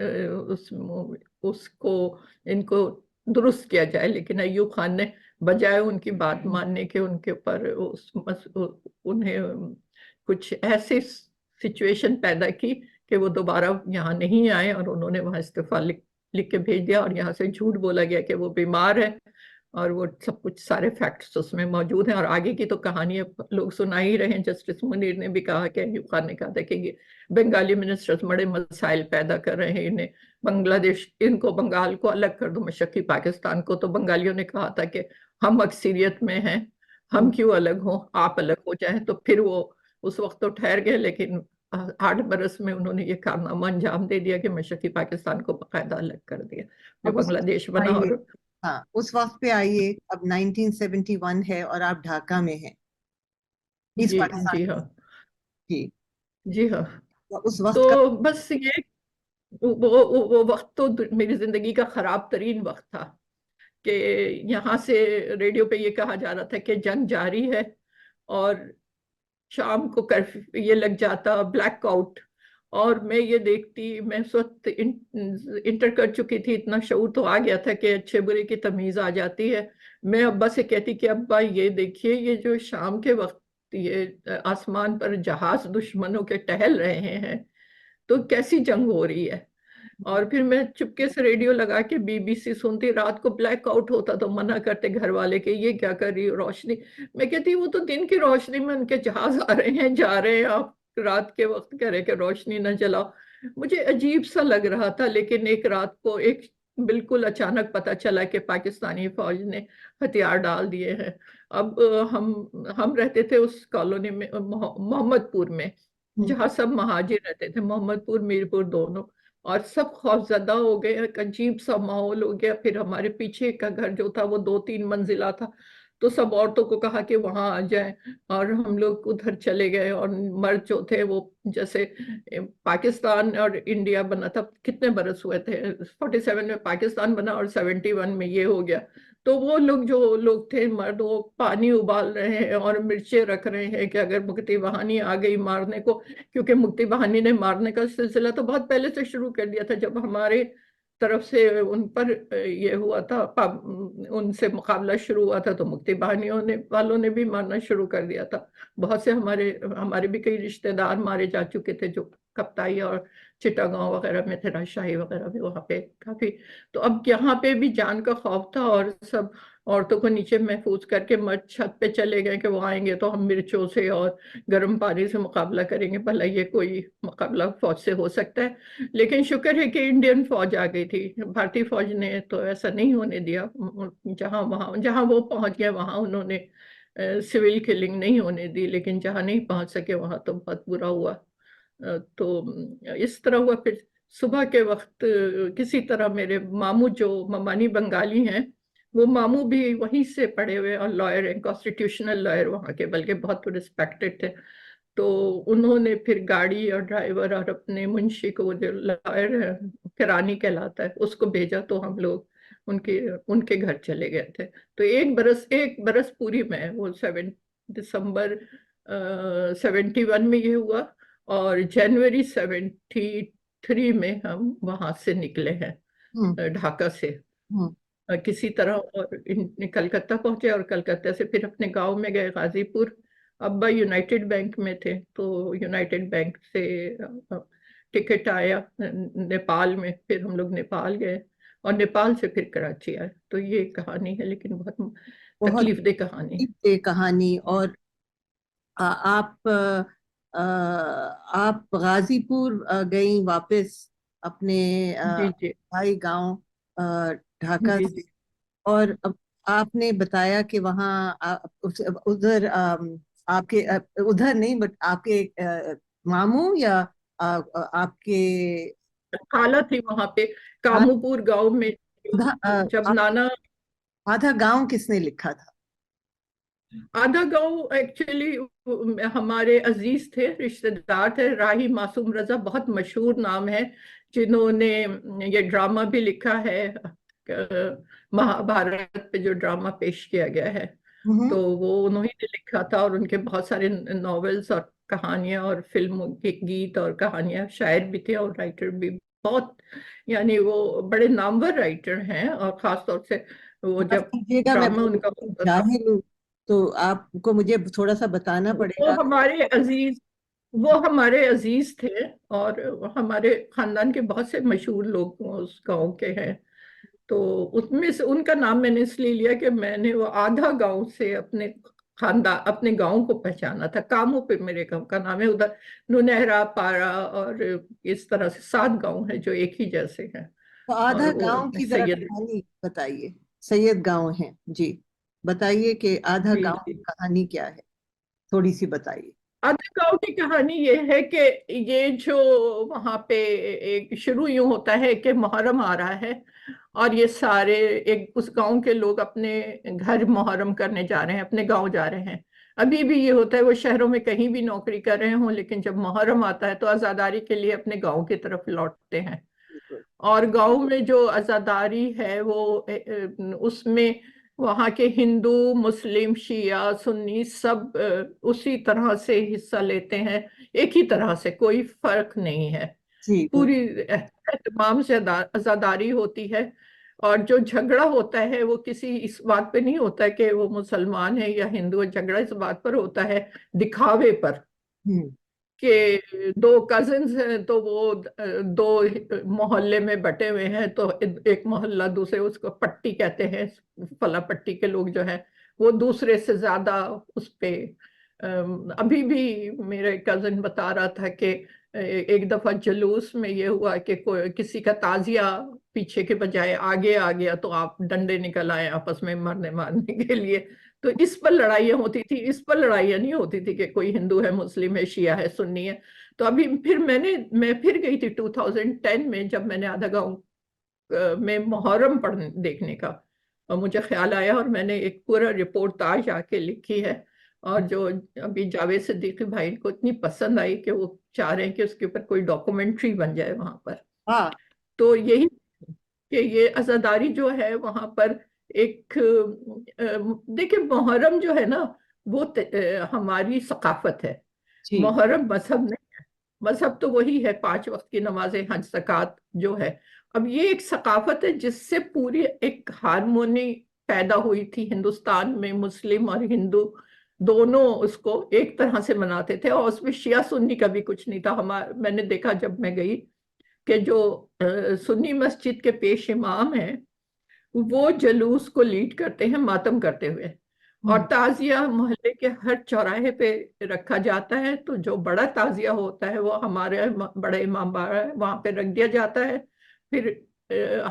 اس کو ان کو درست کیا جائے. لیکن ایوب خان نے بجائے ان کی بات ماننے کے ان کے اوپر انہیں کچھ ایسی سچویشن پیدا کی کہ وہ دوبارہ یہاں نہیں آئے، اور انہوں نے وہاں استعفیٰ لکھ کے بھیج دیا، اور یہاں سے جھوٹ بولا گیا کہ وہ بیمار ہے، اور وہ سب کچھ سارے فیکٹس اس میں موجود ہیں. اور آگے کی تو کہانی لوگ سنا ہی رہے ہیں. جسٹس منیر نے بھی کہا کہ ایوب خان نے کہا تھا کہ یہ بنگالی منسٹرز بڑے مسائل پیدا کر رہے ہیں، انہیں بنگلہ دیش، ان کو بنگال کو الگ کر دو مشرقی پاکستان کو. تو بنگالیوں نے کہا تھا کہ ہم اکثریت میں ہیں، ہم کیوں الگ ہوں، آپ الگ ہو جائیں. تو پھر وہ اس وقت تو ٹھہر گئے، لیکن 8 برس میں انہوں نے یہ کارنامہ انجام دے دیا کہ مشرقی پاکستان کو باقاعدہ الگ کر دیا، جو اب اس بنگلہ دیش بنا. اور ہاں اس وقت پہ آئیے، اب 1971 ہے اور آپ ڈھاکہ میں ہیں، اس جی پاکستان جی ہاں کی. جی ہاں. اس وقت تو کا بس یہ وہ وقت تو میری زندگی کا خراب ترین وقت تھا، کہ یہاں سے ریڈیو پہ یہ کہا جا رہا تھا کہ جنگ جاری ہے، اور شام کو کرفیو یہ لگ جاتا، بلیک آؤٹ. اور میں یہ دیکھتی، میں اس وقت انٹر کر چکی تھی، اتنا شعور تو آ گیا تھا کہ اچھے برے کی تمیز آ جاتی ہے. میں ابا سے کہتی کہ ابا یہ دیکھیے، یہ جو شام کے وقت یہ آسمان پر جہاز دشمنوں کے ٹہل رہے ہیں، تو کیسی جنگ ہو رہی ہے. اور پھر میں چپکے سے ریڈیو لگا کے BBC سنتی. رات کو بلیک آؤٹ ہوتا تو منع کرتے گھر والے کہ یہ کیا کر رہی ہو روشنی. میں کہتی وہ تو دن کی روشنی میں ان کے جہاز آ رہے ہیں جا رہے ہیں، آپ رات کے وقت کہہ رہے کہ روشنی نہ جلاؤ. مجھے عجیب سا لگ رہا تھا. لیکن ایک رات کو ایک بالکل اچانک پتہ چلا کہ پاکستانی فوج نے ہتھیار ڈال دیے ہیں. اب ہم رہتے تھے اس کالونی میں، محمد پور میں، جہاں سب مہاجر رہتے تھے، محمد پور میر پور دونوں. اور سب خوفزدہ ہو گئے، ایک عجیب سا ماحول ہو گیا. پھر ہمارے پیچھے کا گھر جو تھا وہ 2-3 منزلہ تھا، تو سب عورتوں کو کہا کہ وہاں آ جائیں، اور ہم لوگ ادھر چلے گئے. اور مرد جو تھے وہ جیسے پاکستان اور انڈیا بنا تھا، کتنے برس ہوئے تھے، 47 میں پاکستان بنا اور 71 میں یہ ہو گیا. تو وہ لوگ جو لوگ تھے مرد، وہ پانی ابال رہے ہیں اور مرچیں رکھ رہے ہیں کہ اگر مکتی بہانی آ گئی مارنے کو. کیونکہ مکتی بہانی نے مارنے کا سلسلہ تو بہت پہلے سے شروع کر دیا تھا، جب ہمارے طرف سے ان پر یہ ہوا تھا، ان سے مقابلہ شروع ہوا تھا، تو مکتی بہانیوں والوں نے بھی مارنا شروع کر دیا تھا. بہت سے ہمارے بھی کئی رشتہ دار مارے جا چکے تھے، جو کپتائی اور چٹاگاؤں وغیرہ میں تھے، راجشاہی وغیرہ بھی وہاں پہ کافی. تو اب یہاں پہ بھی جان کا خوف تھا، اور سب عورتوں کو نیچے محفوظ کر کے مرد چھت پہ چلے گئے کہ وہ آئیں گے تو ہم مرچوں سے اور گرم پانی سے مقابلہ کریں گے، بھلا یہ کوئی مقابلہ فوج سے ہو سکتا ہے. لیکن شکر ہے کہ انڈین فوج آ گئی تھی. بھارتی فوج نے تو ایسا نہیں ہونے دیا. جہاں وہ پہنچ گئے وہاں انہوں نے سول کلنگ نہیں ہونے دی، لیکن جہاں نہیں پہنچ سکے وہاں تو بہت برا ہوا. تو اس طرح ہوا. پھر صبح کے وقت کسی طرح میرے ماموں جو ممانی بنگالی ہیں، وہ ماموں بھی وہیں سے پڑھے ہوئے اور لائر ہیں، کانسٹیٹیوشنل لائر وہاں کے، بلکہ بہت رسپیکٹڈ تھے. تو انہوں نے پھر گاڑی اور ڈرائیور اور اپنے منشی کو، جو لائر ہے کرانی کہلاتا ہے، اس کو بھیجا. تو ہم لوگ ان کے گھر چلے گئے تھے. تو ایک برس پوری میں، وہ 7 دسمبر 71 میں یہ ہوا، اور جنوری 73 میں ہم وہاں سے نکلے ہیں ڈھاکہ سے کسی طرح. اور کلکتہ پہنچے، اور کلکتہ سے پھر اپنے گاؤں میں گئے، غازی پور. ابا یونائٹڈ بینک میں تھے، تو یونائٹڈ بینک سے ٹکٹ آیا نیپال میں. پھر ہم لوگ نیپال گئے، اور نیپال سے پھر کراچی آئے. تو یہ کہانی ہے، لیکن بہت بہت تکلیف دہ کہانی ہے. یہ کہانی. اور آپ غازی پور گئیں واپس اپنے جی جی بھائی گاؤں ڈھاکہ جی سے، اور آپ نے بتایا کہ وہاں ادھر آپ کے ادھر نہیں، بٹ آپ کے ماموں یا آپ کے خالہ تھی وہاں پہ کامو پور گاؤں میں. جب نانا آدھا گاؤں کس نے لکھا تھا؟ آدھا گاؤں ایکچولی ہمارے عزیز تھے، رشتہ دار تھے. راہی معصوم رضا بہت مشہور نام ہے، جنہوں نے یہ ڈرامہ بھی لکھا ہے، مہابھارت پہ جو ڈرامہ پیش کیا گیا ہے. تو وہ انہوں نے لکھا تھا، اور ان کے بہت سارے ناولز اور کہانیاں اور فلم کے گیت اور کہانیاں، شاعر بھی تھے اور رائٹر بھی بہت، یعنی وہ بڑے نامور رائٹر ہیں، اور خاص طور سے وہ معاف جب کیجیے گا، میں ڈرامہ ان تھوڑی کا سی ہوتا تھا، جاہل ہوں، تو آپ کو مجھے تھوڑا سا بتانا پڑے وہ گا. ہمارے عزیز وہ ہمارے عزیز تھے، اور ہمارے خاندان کے بہت سے مشہور لوگ اس گاؤں کے ہیں. تو اس میں سے ان کا نام میں نے اس لیے لیا کہ میں نے وہ آدھا گاؤں سے اپنے خاندان، اپنے گاؤں کو پہچانا تھا. کاموں پہ میرے گاؤں کا نام ہے، ادھر ننہرا، پارا اور اس طرح سے 7 گاؤں ہیں جو ایک ہی جیسے ہیں. تو اور آدھا وہ گاؤں کی ذرا سید، کہانی بتائیے. سید گاؤں ہے جی، بتائیے کہ آدھا جی گاؤں جی، کی کہانی کیا ہے، تھوڑی سی بتائیے. آدھا گاؤں کی کہانی یہ ہے کہ یہ جو وہاں پہ ایک شروع یوں ہوتا ہے کہ محرم آ رہا ہے، اور یہ سارے ایک اس گاؤں کے لوگ اپنے گھر محرم کرنے جا رہے ہیں، اپنے گاؤں جا رہے ہیں. ابھی بھی یہ ہوتا ہے، وہ شہروں میں کہیں بھی نوکری کر رہے ہوں، لیکن جب محرم آتا ہے تو عزاداری کے لیے اپنے گاؤں کی طرف لوٹتے ہیں. بالکل. اور گاؤں میں جو عزاداری ہے وہ اس میں وہاں کے ہندو، مسلم، شیعہ، سنی سب اسی طرح سے حصہ لیتے ہیں، ایک ہی طرح سے، کوئی فرق نہیں ہے. جی پوری بالکل. اہتمام سے عزاداری ہوتی ہے. اور جو جھگڑا ہوتا ہے وہ کسی اس بات پہ نہیں ہوتا کہ وہ مسلمان ہے یا ہندو ہے، جھگڑا اس بات پر ہوتا ہے، دکھاوے پر، ہوں. کہ 2 کزنز ہیں تو وہ 2 محلے میں بٹے ہوئے ہیں، تو ایک محلہ دوسرے، اس کو پٹی کہتے ہیں، فلا پٹی کے لوگ جو ہیں وہ دوسرے سے زیادہ اس پہ. ابھی بھی میرے کزن بتا رہا تھا کہ ایک دفعہ جلوس میں یہ ہوا کہ کسی کا تعزیہ پیچھے کے بجائے آگے آ گیا، تو آپ ڈنڈے نکل آئے آپس میں مرنے مارنے کے لیے. تو اس پر لڑائیاں ہوتی تھی، اس پر لڑائیاں نہیں ہوتی تھی کہ کوئی ہندو ہے، مسلم ہے، شیعہ ہے، سنی ہے. تو ابھی پھر میں پھر گئی تھی 2010 میں، جب میں نے آدھا گاؤں میں محرم پڑھنے دیکھنے کا، اور مجھے خیال آیا، اور میں نے ایک پورا رپورٹ تاج آ کے لکھی ہے. اور جو ابھی جاوید صدیقی بھائی کو اتنی پسند آئی کہ وہ چاہ رہے ہیں کہ اس کے اوپر کوئی ڈاکومنٹری بن جائے وہاں پر. ہاں. تو یہی کہ یہ عزاداری جو ہے وہاں پر ایک دیکھیں، محرم جو ہے نا وہ ہماری ثقافت ہے. جی. محرم مذہب نہیں ہے. مذہب تو وہی ہے 5 وقت کی نمازیں، حج، زکوٰۃ جو ہے. اب یہ ایک ثقافت ہے جس سے پوری ایک ہارمونی پیدا ہوئی تھی ہندوستان میں. مسلم اور ہندو دونوں اس کو ایک طرح سے مناتے تھے، اور اس میں شیعہ سنی کا بھی کچھ نہیں تھا. میں نے دیکھا جب میں گئی کہ جو سنی مسجد کے پیش امام ہیں وہ جلوس کو لیڈ کرتے ہیں ماتم کرتے ہوئے، اور ہوں. تعزیہ محلے کے ہر چوراہے پہ رکھا جاتا ہے. تو جو بڑا تعزیہ ہوتا ہے وہ ہمارے بڑے امام باڑہ ہے وہاں پہ رکھ دیا جاتا ہے. پھر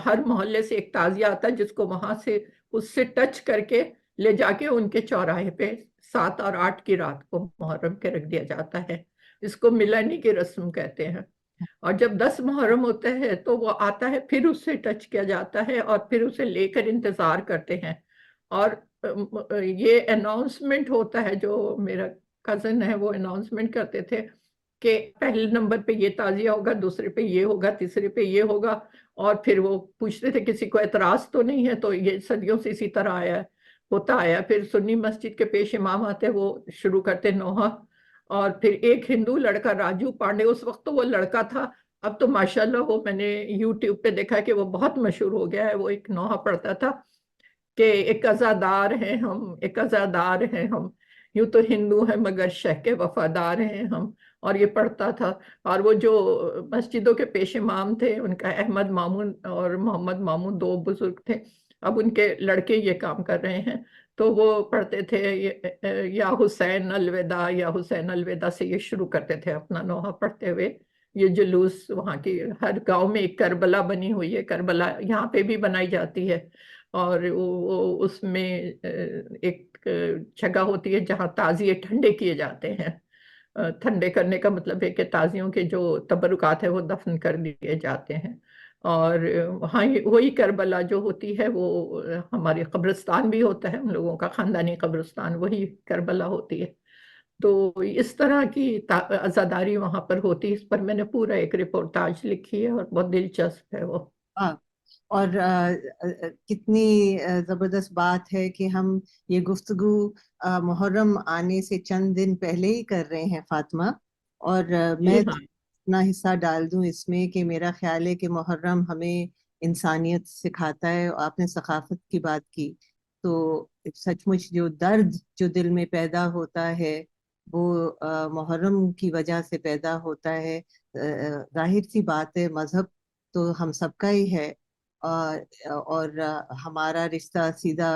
ہر محلے سے ایک تعزیہ آتا ہے جس کو وہاں سے اس سے ٹچ کر کے لے جا کے ان کے چوراہے پہ 7 اور 8 کی رات کو محرم کے رکھ دیا جاتا ہے. اس کو ملانی کی رسم کہتے ہیں. اور جب 10 محرم ہوتے ہیں تو وہ آتا ہے، پھر اس سے ٹچ کیا جاتا ہے، اور پھر اسے لے کر انتظار کرتے ہیں. اور یہ اناؤنسمنٹ ہوتا ہے، جو میرا کزن ہے وہ اناؤنسمنٹ کرتے تھے کہ پہلے نمبر پہ یہ تعزیہ ہوگا، دوسرے پہ یہ ہوگا، تیسرے پہ یہ ہوگا. اور پھر وہ پوچھتے تھے کسی کو اعتراض تو نہیں ہے. تو یہ صدیوں سے اسی طرح آیا ہے، ہوتا آیا. پھر سنی مسجد کے پیش امام آتے، وہ شروع کرتے نوحہ. اور پھر ایک ہندو لڑکا راجو پانڈے، اس وقت تو وہ لڑکا تھا، اب تو ماشاءاللہ وہ میں نے یوٹیوب پہ دیکھا کہ وہ بہت مشہور ہو گیا ہے. وہ ایک نوحہ پڑھتا تھا کہ ایک عزادار ہیں ہم، ایک عزادار ہیں ہم، یوں تو ہندو ہیں مگر شہ کے وفادار ہیں ہم. اور یہ پڑھتا تھا. اور وہ جو مسجدوں کے پیش امام تھے ان کا احمد مامون اور محمد مامون 2 بزرگ تھے. اب ان کے لڑکے یہ کام کر رہے ہیں. تو وہ پڑھتے تھے یا حسین الوداع، یا حسین الوداع سے یہ شروع کرتے تھے اپنا نوحہ پڑھتے ہوئے. یہ جلوس وہاں کی ہر گاؤں میں ایک کربلا بنی ہوئی ہے، کربلا یہاں پہ بھی بنائی جاتی ہے. اور اس میں ایک جگہ ہوتی ہے جہاں تعزیے ٹھنڈے کیے جاتے ہیں. ٹھنڈے کرنے کا مطلب ہے کہ تازیوں کے جو تبرکات ہیں وہ دفن کر دیے جاتے ہیں. اور وہاں وہی کربلا جو ہوتی ہے وہ ہماری قبرستان بھی ہوتا ہے، ہم لوگوں کا خاندانی قبرستان وہی کربلا ہوتی ہے. تو اس طرح کی عزاداری وہاں پر ہوتی ہے. اس پر میں نے پورا ایک رپورتاج لکھی ہے اور بہت دلچسپ ہے وہ. ہاں. اور کتنی زبردست بات ہے کہ ہم یہ گفتگو محرم آنے سے چند دن پہلے ہی کر رہے ہیں فاطمہ، اور جی میں ہاں اپنا حصہ ڈال دوں اس میں کہ میرا خیال ہے کہ محرم ہمیں انسانیت سکھاتا ہے. آپ نے ثقافت کی بات کی تو سچ مچ جو درد جو دل میں پیدا ہوتا ہے وہ محرم کی وجہ سے پیدا ہوتا ہے. ظاہر سی بات ہے، مذہب تو ہم سب کا ہی ہے، اور ہمارا رشتہ سیدھا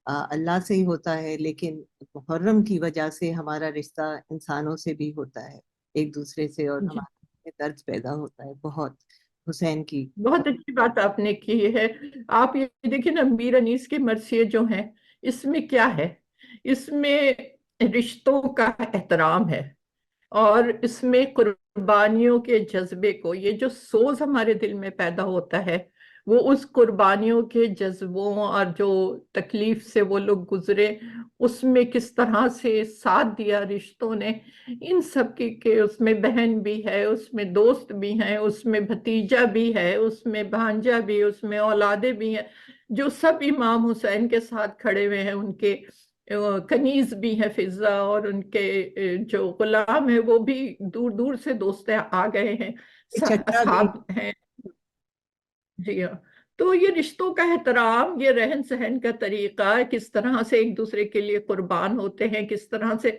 اللہ سے ہی ہوتا ہے، لیکن محرم کی وجہ سے ہمارا رشتہ انسانوں سے بھی ہوتا ہے، ایک دوسرے سے، اور جی، ہمارے درد پیدا ہوتا ہے بہت. حسین کی بہت اچھی بات آپ نے کی ہے. آپ یہ دیکھیں نا، میر انیس کی مرثیے جو ہیں، اس میں کیا ہے؟ اس میں رشتوں کا احترام ہے، اور اس میں قربانیوں کے جذبے کو، یہ جو سوز ہمارے دل میں پیدا ہوتا ہے، وہ اس قربانیوں کے جذبوں اور جو تکلیف سے وہ لوگ گزرے، اس میں کس طرح سے ساتھ دیا رشتوں نے، ان سب کی کہ اس میں بہن بھی ہے، اس میں دوست بھی ہیں، اس میں بھتیجا بھی ہے، اس میں بھانجا بھی، اس میں اولادیں بھی ہیں، جو سب امام حسین کے ساتھ کھڑے ہوئے ہیں. ان کے کنیز بھی ہے فضا، اور ان کے جو غلام ہیں وہ بھی دور دور سے دوست آ گئے ہیں، چچا بھی. اصحاب ہیں. جی ہاں. تو یہ رشتوں کا احترام، یہ رہن سہن کا طریقہ، کس طرح سے ایک دوسرے کے لیے قربان ہوتے ہیں، کس طرح سے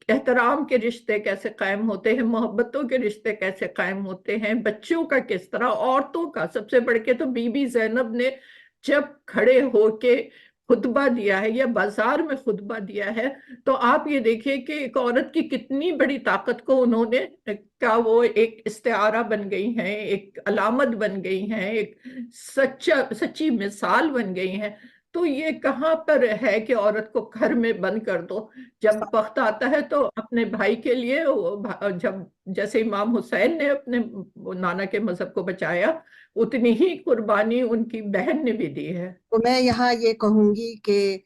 احترام کے رشتے کیسے قائم ہوتے ہیں، محبتوں کے رشتے کیسے قائم ہوتے ہیں، بچوں کا کس طرح، عورتوں کا سب سے بڑھ کے تو بی بی زینب نے جب کھڑے ہو کے خطبہ دیا ہے یا بازار میں خطبہ دیا ہے، تو آپ یہ دیکھیں کہ ایک عورت کی کتنی بڑی طاقت کو انہوں نے، کیا وہ ایک استعارہ بن گئی ہیں، ایک علامت بن گئی ہیں، ایک سچی مثال بن گئی ہیں. تو یہ کہاں پر ہے کہ عورت کو گھر میں بند کر دو؟ جب وقت آتا ہے تو اپنے بھائی کے لیے جب جیسے امام حسین نے اپنے نانا کے مذہب کو بچایا، اتنی ہی قربانی ان کی بہن نے بھی دی ہے. تو میں یہاں یہ کہوں گی کہ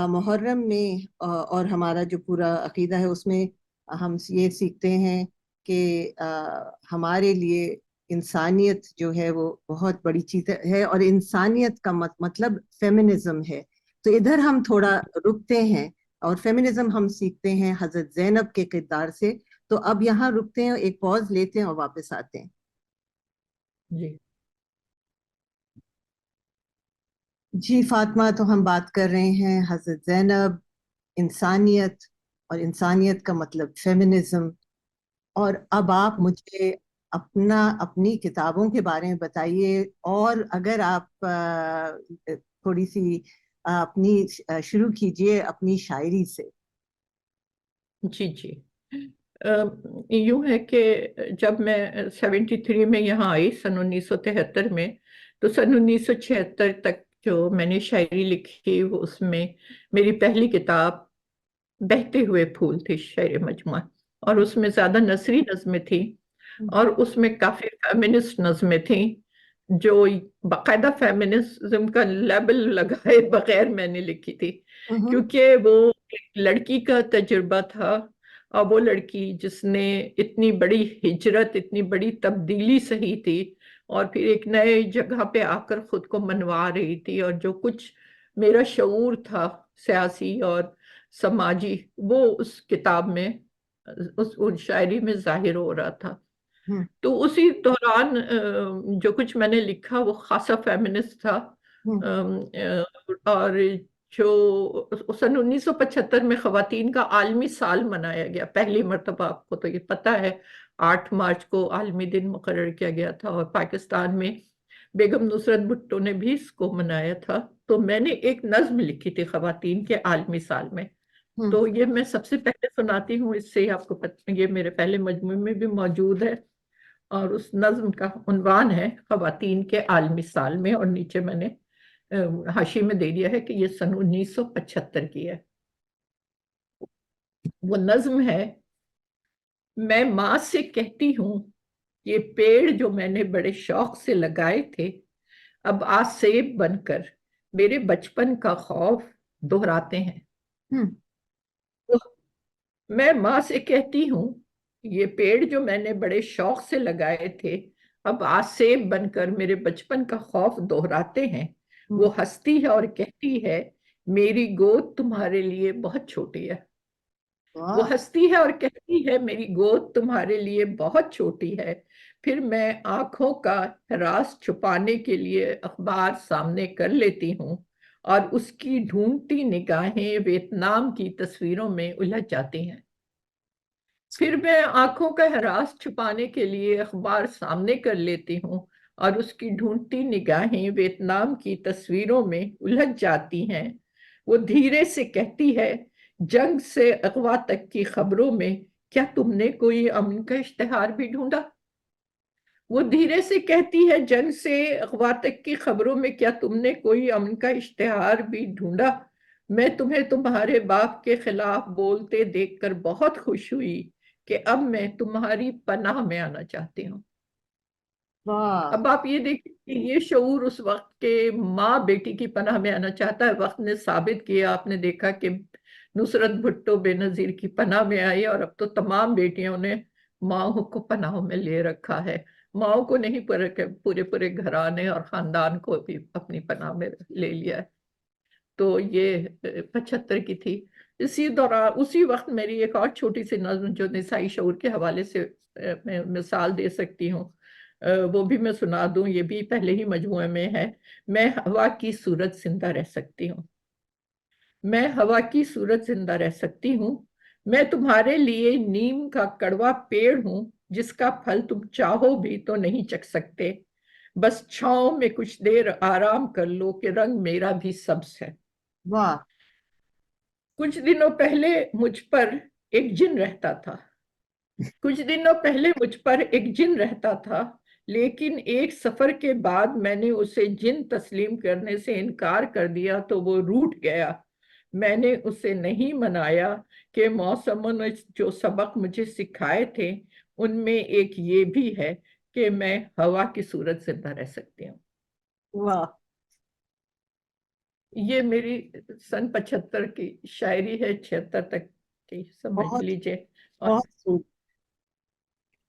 محرم میں اور ہمارا جو پورا عقیدہ ہے اس میں ہم یہ سیکھتے ہیں کہ ہمارے لیے انسانیت جو ہے وہ بہت بڑی چیز ہے، اور انسانیت کا مطلب فیمنزم ہے. تو ادھر ہم تھوڑا رکتے ہیں، اور فیمنزم ہم سیکھتے ہیں حضرت زینب کے کردار سے. تو اب یہاں رکتے ہیں، ایک پاز لیتے ہیں اور واپس آتے ہیں. جی جی فاطمہ، تو ہم بات کر رہے ہیں حضرت زینب، انسانیت، اور انسانیت کا مطلب فیمنزم. اور اب آپ مجھے اپنی کتابوں کے بارے میں بتائیے، اور اگر آپ تھوڑی سی اپنی شروع کیجئے اپنی شاعری سے. جی جی. یوں ہے کہ جب میں 73 میں یہاں آئی، سن 1973 میں، تو سن 1976 تک جو میں نے شاعری لکھی، وہ اس میں میری پہلی کتاب بہتے ہوئے پھول تھی، شعر مجموعہ، اور اس میں زیادہ نثری نظمیں تھیں، اور اس میں کافی فیمنسٹ نظمیں تھیں، جو باقاعدہ فیمنزم کا لیبل لگائے بغیر میں نے لکھی تھی، کیونکہ وہ ایک لڑکی کا تجربہ تھا، اور وہ لڑکی جس نے اتنی بڑی ہجرت، اتنی بڑی تبدیلی سہی تھی، اور پھر ایک نئے جگہ پہ آ کر خود کو منوا رہی تھی، اور جو کچھ میرا شعور تھا سیاسی اور سماجی، وہ اس کتاب میں، اس شاعری میں ظاہر ہو رہا تھا. تو اسی دوران جو کچھ میں نے لکھا وہ خاصا فیمنسٹ تھا. اور جو سن 1975 میں خواتین کا عالمی سال منایا گیا پہلی مرتبہ، آپ کو تو یہ پتہ ہے، 8 مارچ کو عالمی دن مقرر کیا گیا تھا، اور پاکستان میں بیگم نصرت بھٹو نے بھی اس کو منایا تھا. تو میں نے ایک نظم لکھی تھی خواتین کے عالمی سال میں، تو یہ میں سب سے پہلے سناتی ہوں، اس سے آپ کو یہ میرے پہلے مجموعے میں بھی موجود ہے. اور اس نظم کا عنوان ہے خواتین کے عالمی سال میں، اور نیچے میں نے حاشی میں دے دیا ہے کہ یہ سن 1975 کی ہے. وہ نظم ہے: میں ماں سے کہتی ہوں، یہ پیڑ جو میں نے بڑے شوق سے لگائے تھے، اب آج سیب بن کر میرے بچپن کا خوف دہراتے ہیں. میں ماں سے کہتی ہوں، یہ پیڑ جو میں نے بڑے شوق سے لگائے تھے، اب آج سیب بن کر میرے بچپن کا خوف دہراتے ہیں. وہ ہنستی ہے اور کہتی ہے، میری گود تمہارے لیے بہت چھوٹی ہے. وہ واہ. ہنستی ہے اور کہتی ہے میری گود تمہارے لیے بہت چھوٹی ہے. پھر میں آنکھوں کا راز چھپانے کے لیے اخبار سامنے کر لیتی ہوں اور اس کی ڈھونڈتی نگاہیں ویتنام کی تصویروں میں الجھ جاتی ہیں. پھر میں آنکھوں کا ہراس چھپانے کے لیے اخبار سامنے کر لیتی ہوں اور اس کی ڈھونڈتی نگاہیں ویتنام کی تصویروں میں الجھ جاتی ہیں. وہ دھیرے سے کہتی ہے جنگ سے اغوا تک کی خبروں میں کیا تم نے کوئی امن کا اشتہار بھی ڈھونڈا؟ وہ دھیرے سے کہتی ہے جنگ سے اغوا تک کی خبروں میں کیا تم نے کوئی امن کا اشتہار بھی ڈھونڈا؟ میں تمہیں تمہارے باپ کے خلاف بولتے دیکھ کر بہت خوش ہوئی کہ اب میں تمہاری پناہ میں آنا چاہتی ہوں. واہ. اب آپ یہ دیکھیں کہ یہ شعور اس وقت کے ماں بیٹی کی پناہ میں آنا چاہتا ہے. وقت نے ثابت کیا، آپ نے دیکھا کہ نصرت بھٹو بے نظیر کی پناہ میں آئی اور اب تو تمام بیٹیوں نے ماؤں کو پناہوں میں لے رکھا ہے. ماؤں کو نہیں، پورے پورے گھرانے اور خاندان کو بھی اپنی پناہ میں لے لیا ہے. تو یہ 75 کی تھی. اسی دوران اسی وقت میری ایک اور چھوٹی سی نظم جو نسائی شعور کے حوالے سے میں مثال دے سکتی ہوں، وہ بھی میں سنا دوں. یہ بھی پہلے ہی مجموعے میں ہے. میں ہوا کی صورت زندہ رہ سکتی ہوں. میں ہوا کی صورت زندہ رہ سکتی ہوں. میں تمہارے لیے نیم کا کڑوا پیڑ ہوں جس کا پھل تم چاہو بھی تو نہیں چکھ سکتے. بس چھاؤں میں کچھ دیر آرام کر لو کہ رنگ میرا بھی سبز ہے. واہ. کچھ دنوں پہلے مجھ پر ایک جن رہتا تھا. کچھ دنوں پہلے مجھ پر ایک جن رہتا تھا، لیکن ایک سفر کے بعد میں نے اسے جن تسلیم کرنے سے انکار کر دیا تو وہ روٹھ گیا. میں نے اسے نہیں منایا کہ موسموں نے جو سبق مجھے سکھائے تھے ان میں ایک یہ بھی ہے کہ میں ہوا کی صورت زندہ رہ سکتی ہوں. واہ. یہ میری سن 75 کی شاعری ہے، 76 تک کی سمجھ بہت لیجئے. اور بہت خوب.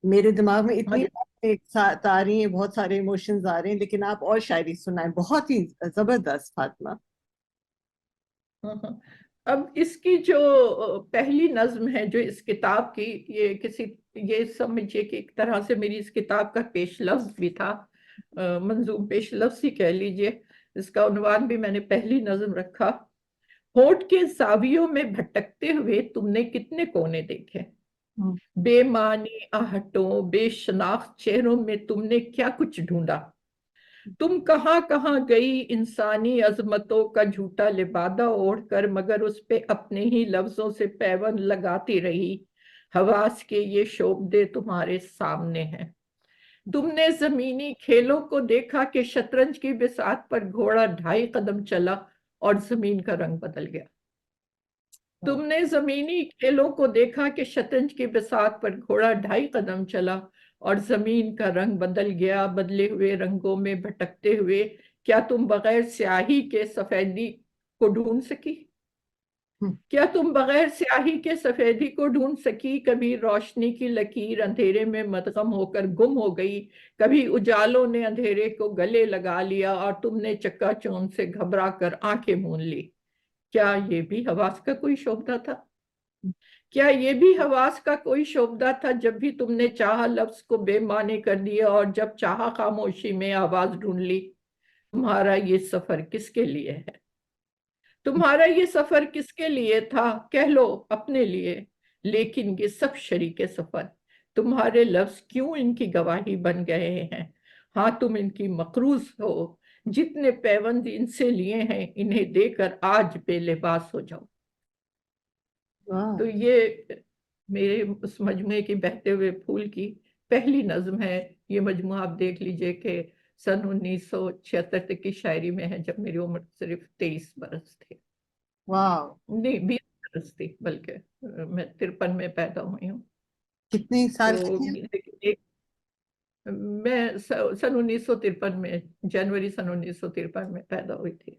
میرے دماغ میں اتنی اور باتیں ایک ساتھ آ رہی ہیں، بہت سارے ایموشنز آ رہے ہیں، لیکن آپ اور شاعری سنائیں. بہت ہی زبردست فاطمہ. ہاں ہاں. اب اس کی جو پہلی نظم ہے جو اس کتاب کی، یہ سمجھیے کہ ایک طرح سے میری اس کتاب کا پیش لفظ بھی تھا، منظوم پیش لفظ ہی کہہ لیجئے. اس کا عنوان بھی میں نے پہلی نظم رکھا: ہونٹ کے زاویوں میں بھٹکتے ہوئے تم نے کتنے کونے دیکھے، بے معنی آہٹوں بے شناخت چہروں میں تم نے کیا کچھ ڈھونڈا. تم کہاں کہاں گئی انسانی عظمتوں کا جھوٹا لبادہ اوڑھ کر، مگر اس پہ اپنے ہی لفظوں سے پیوند لگاتی رہی. حواس کے یہ شعبدے تمہارے سامنے ہیں. تم نے زمینی کھیلوں کو دیکھا کہ شطرنج کی بساط پر گھوڑا 2.5 قدم چلا اور زمین کا رنگ بدل گیا. تم نے زمینی کھیلوں کو دیکھا کہ شطرنج کی بساط پر گھوڑا 2.5 قدم چلا اور زمین کا رنگ بدل گیا. بدلے ہوئے رنگوں میں بھٹکتے ہوئے کیا تم بغیر سیاہی کے سفیدی کو ڈھونڈ سکی؟ کیا تم بغیر سیاہی کے سفیدی کو ڈھونڈ سکی؟ کبھی روشنی کی لکیر اندھیرے میں مدغم ہو کر گم ہو گئی، کبھی اجالوں نے اندھیرے کو گلے لگا لیا اور تم نے چکا چوند سے گھبرا کر آنکھیں مون لی. کیا یہ بھی حواس کا کوئی شعبدہ تھا؟ کیا یہ بھی حواس کا کوئی شعبدہ تھا؟ جب بھی تم نے چاہا لفظ کو بے معنی کر دیا اور جب چاہا خاموشی میں آواز ڈھونڈ لی. تمہارا یہ سفر کس کے لیے ہے؟ تمہارا یہ سفر کس کے لیے تھا؟ کہہ لو اپنے لیے. لیکن یہ سب شریک سفر، تمہارے لفظ کیوں ان کی گواہی بن گئے ہیں؟ ہاں تم ان کی مقروض ہو. جتنے پیوند ان سے لیے ہیں انہیں دے کر آج بے لباس ہو جاؤ. تو یہ میرے اس مجموعے کی بہتے ہوئے پھول کی پہلی نظم ہے. یہ مجموعہ آپ دیکھ لیجئے کہ سن 1976 تک کی شاعری میں ہے، جب میری عمر صرف 23 برس تھی. واو. نہیں 20 برس تھی، بلکہ میں 53 میں پیدا ہوئی ہوں. کتنے سال کی تو تھی؟ میں سن 1953 میں، جنوری سن 1953 میں پیدا ہوئی تھی.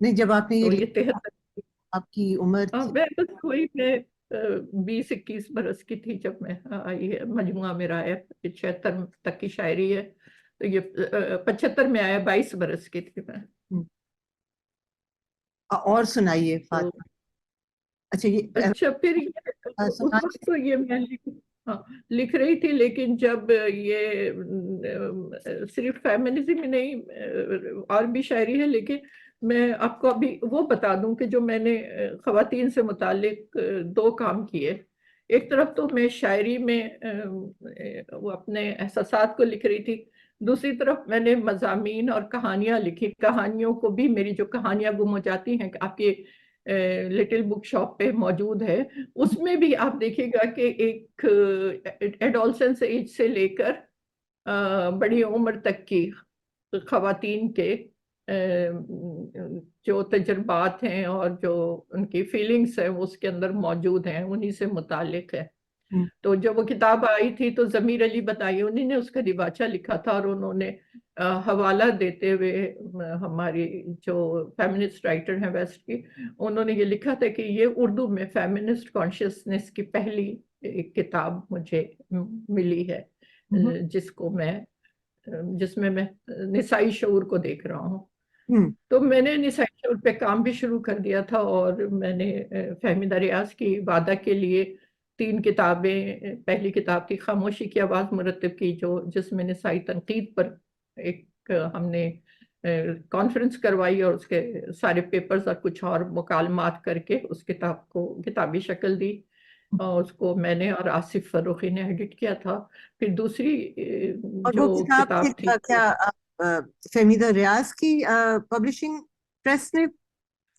نہیں، جب آپ نے یہ تو یہ لکھا 73، آپ کی عمر تھی؟ میں بس ہوئی میں 20-21 برس کی تھی جب میں آئی ہے. مجموعہ میرا ہے 76 تک کی شاعری ہے، تو یہ 75 میں آیا، 22 برس کی تھی میں. اور سنائیے تو فاطمہ. اچھا یہ اچھا پھر اس وقت تو یہ میں ہاں لکھ رہی تھی، لیکن جب یہ صرف فیمنزم ہی نہیں اور بھی شاعری ہے، لیکن میں آپ کو ابھی وہ بتا دوں کہ جو میں نے خواتین سے متعلق دو کام کیے. ایک طرف تو میں شاعری میں وہ اپنے احساسات کو لکھ رہی تھی، دوسری طرف میں نے مضامین اور کہانیاں لکھی. کہانیوں کو بھی، میری جو کہانیاں گم ہو جاتی ہیں آپ کے لٹل بک شاپ پہ موجود ہے، اس میں بھی آپ دیکھیے گا کہ ایک ایڈولسنس ایج سے لے کر بڑی عمر تک کی خواتین کے جو تجربات ہیں اور جو ان کی فیلنگس ہیں وہ اس کے اندر موجود ہیں، انہی سے متعلق ہے. تو جب وہ کتاب آئی تھی تو ضمیر علی بتائی انہی نے اس کا دیباچہ لکھا تھا، اور انہوں نے حوالہ دیتے ہوئے ہماری جو فیمنسٹ رائٹر ہیں ویسٹ کی، انہوں نے یہ لکھا تھا کہ یہ اردو میں فیمنسٹ کانشیسنس کی پہلی ایک کتاب مجھے ملی ہے، جس میں میں نسائی شعور کو دیکھ رہا ہوں. تو میں نے نسائی شعور پہ کام بھی شروع کر دیا تھا، اور میں نے فہمیدہ ریاض کی وعدہ کے لیے 3 کتابیں، پہلی کتاب تھی خاموشی کی آواز مرتب کی، جس میں نسائی تنقید پر ایک ہم نے کانفرنس کروائی اور اس کے سارے پیپرز اور کچھ اور مکالمات کر کے اس کتاب کو کتابی شکل دی، اور اس کو میں نے اور آصف فروخی نے ایڈٹ کیا تھا. پھر دوسری اور جو وہ کتاب کتاب تھی کیا فہمیدہ ریاض کی پبلشنگ پریس نے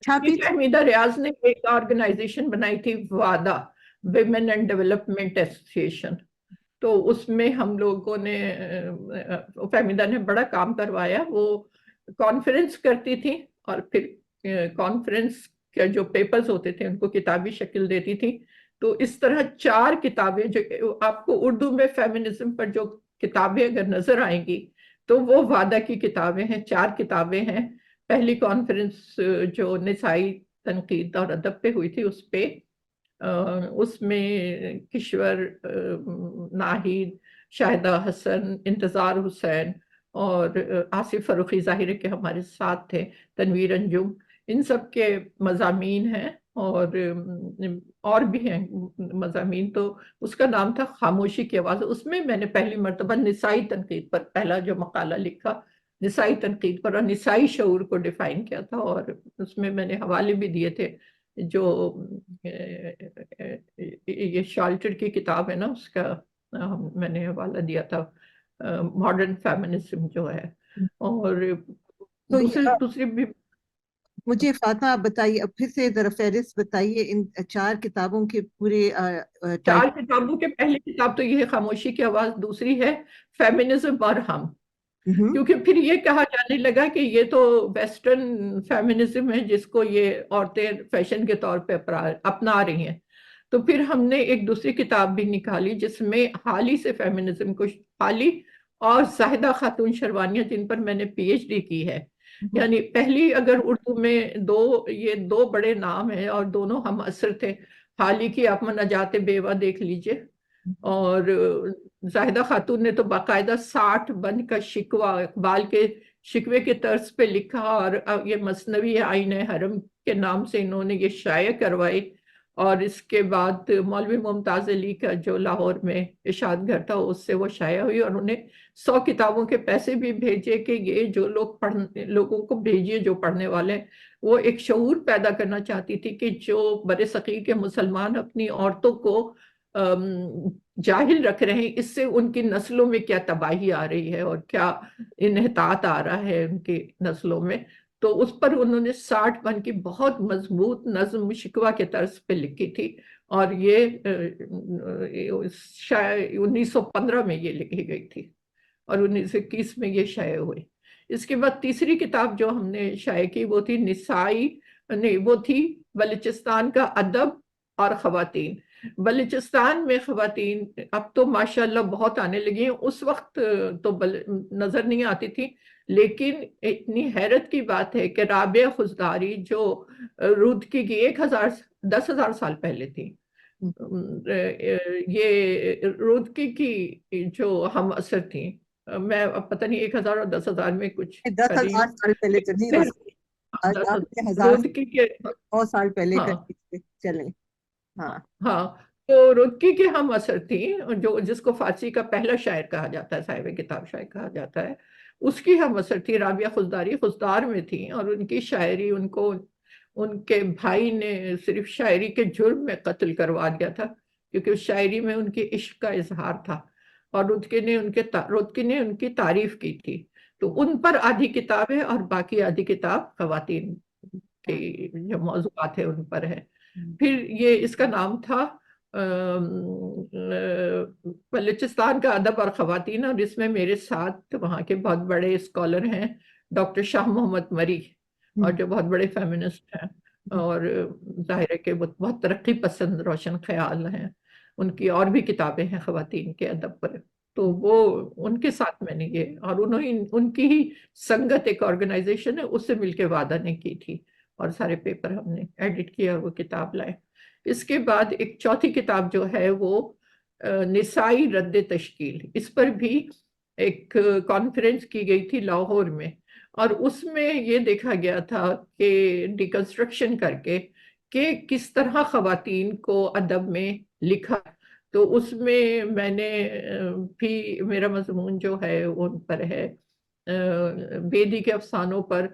چھاپی تھی؟ فہمیدہ ریاض نے ایک آرگنائزیشن بنائی تھی وادہ، ویمن اینڈ ڈیولپمنٹ ایسوسیشن. تو اس میں ہم لوگوں نے فہمیدہ نے بڑا کام کروایا. وہ کانفرنس کرتی تھی اور پھر کانفرنس کے جو پیپرز ہوتے تھے ان کو کتابی شکل دیتی تھی. تو اس طرح 4 کتابیں جو آپ کو اردو میں فیمنزم پر جو کتابیں اگر نظر آئیں گی تو وہ وعدہ کی کتابیں ہیں. 4 کتابیں ہیں. پہلی کانفرنس جو نسائی تنقید اور ادب پہ ہوئی تھی اس میں کشور ناہید، شاہدہ حسن، انتظار حسین اور آصف فروخی ظاہر ہے کہ ہمارے ساتھ تھے، تنویر انجم، ان سب کے مضامین ہیں. اور بھی ہیں مضامین. تو اس کا نام تھا خاموشی کی آواز. اس میں میں نے پہلی مرتبہ نسائی تنقید پر پہلا جو مقالہ لکھا، نسائی تنقید پر، اور نسائی شعور کو ڈیفائن کیا تھا، اور اس میں میں نے حوالے بھی دیے تھے. جو یہ شالٹر کی کتاب ہے نا، اس کا میں نے حوالہ دیا تھا، ماڈرن فیمنزم جو ہے. اور تو دوسری بھی مجھے فاطمہ آپ بتائیے، اب پھر سے ذرا فہرست بتائیے ان 4 کتابوں کے پورے 4 کتابوں کے پہلی کتاب تو یہ ہے خاموشی کی آواز، دوسری ہے فیمنزم اور ہم. کیونکہ پھر یہ کہا جانے لگا کہ یہ تو ویسٹرن فیمنزم ہے جس کو یہ عورتیں فیشن کے طور پہ اپنا رہی ہیں. تو پھر ہم نے ایک دوسری کتاب بھی نکالی جس میں حالی سے فیمنزم کو، حالی اور زاہدہ خاتون شروانیہ جن پر میں نے پی ایچ ڈی کی ہے. یعنی پہلی اگر اردو میں یہ 2 بڑے نام ہیں اور دونوں ہم اثر تھے. حالی کی آپ مناجات بیوہ دیکھ لیجئے، اور زاہدہ خاتون نے تو باقاعدہ 60 بند کا شکوہ اقبال کے شکوے کے طرز پہ لکھا، اور یہ مثنوی آئین حرم کے نام سے انہوں نے یہ شائع کروائی. اور اس کے بعد مولوی ممتاز علی کا جو لاہور میں اشاعت گھر تھا اس سے وہ شائع ہوئی، اور انہیں 100 کتابوں کے پیسے بھی بھیجے کہ یہ جو لوگوں کو بھیجیے جو پڑھنے والے ہیں. وہ ایک شعور پیدا کرنا چاہتی تھی کہ جو برصغیر کے مسلمان اپنی عورتوں کو جاہل رکھ رہے ہیں، اس سے ان کی نسلوں میں کیا تباہی آ رہی ہے اور کیا انحطاط آ رہا ہے ان کی نسلوں میں. تو اس پر انہوں نے 60 بند کی بہت مضبوط نظم شکوہ کے طرز پہ لکھی تھی، اور یہ 1915 میں یہ لکھی گئی تھی اور 1921 میں یہ شائع ہوئی. اس کے بعد تیسری کتاب جو ہم نے شائع کی وہ تھی وہ تھی بلوچستان کا ادب اور خواتین. بلوچستان میں خواتین اب تو ماشاءاللہ بہت آنے لگی ہیں، اس وقت تو نظر نہیں آتی تھی. لیکن اتنی حیرت کی بات ہے کہ رابعہ خضداری جو رودکی کی 10,000 سال پہلے تھی، یہ رودکی کی جو ہم اثر تھیں، میں اب پتہ نہیں 1,000 اور 10,000 میں کچھ کر رہی 10,000 ہوں. سال پہلے تو نہیں ہو سکتا. آج آپ کے ہزار رودکی کے، 100 سال پہلے کا ہاں چلیں. ہاں. ہاں، تو رودکی کے ہم اثر تھیں، جو جس کو فارسی کا پہلا شاعر کہا جاتا ہے، صاحب کتاب شاعر کہا جاتا ہے، اس کی ہم اثر تھی. رابعہ خضداری خضدار میں تھیں، اور ان کی شاعری ان کو ان کے بھائی نے صرف شاعری کے جرم میں قتل کروا دیا تھا، کیونکہ اس شاعری میں ان کے عشق کا اظہار تھا، اور رودکی نے ان کی تعریف کی تھی. تو ان پر آدھی کتاب ہے، اور باقی آدھی کتاب خواتین کی جو موضوعات ہیں ان پر ہے. پھر یہ اس کا نام تھا بلوچستان کا ادب اور خواتین، اور اس میں میرے ساتھ وہاں کے بہت بڑے اسکالر ہیں، ڈاکٹر شاہ محمد مری، اور جو بہت بڑے فیمنسٹ ہیں، اور ظاہر ہے کہ بہت ترقی پسند روشن خیال ہیں. ان کی اور بھی کتابیں ہیں خواتین کے ادب پر. تو وہ ان کے ساتھ میں نے یہ، اور ان کی ہی سنگت ایک آرگنائزیشن ہے، اس سے مل کے وعدہ نے کی تھی، اور سارے پیپر ہم نے ایڈٹ کیا اور وہ کتاب لائے. اس کے بعد ایک چوتھی کتاب جو ہے وہ نسائی رد تشکیل، اس پر بھی ایک کانفرنس کی گئی تھی لاہور میں، اور اس میں یہ دیکھا گیا تھا کہ ڈیکنسٹرکشن کر کے کہ کس طرح خواتین کو ادب میں لکھا. تو اس میں میں نے بھی، میرا مضمون جو ہے ان پر ہے، بیدی کے افسانوں پر،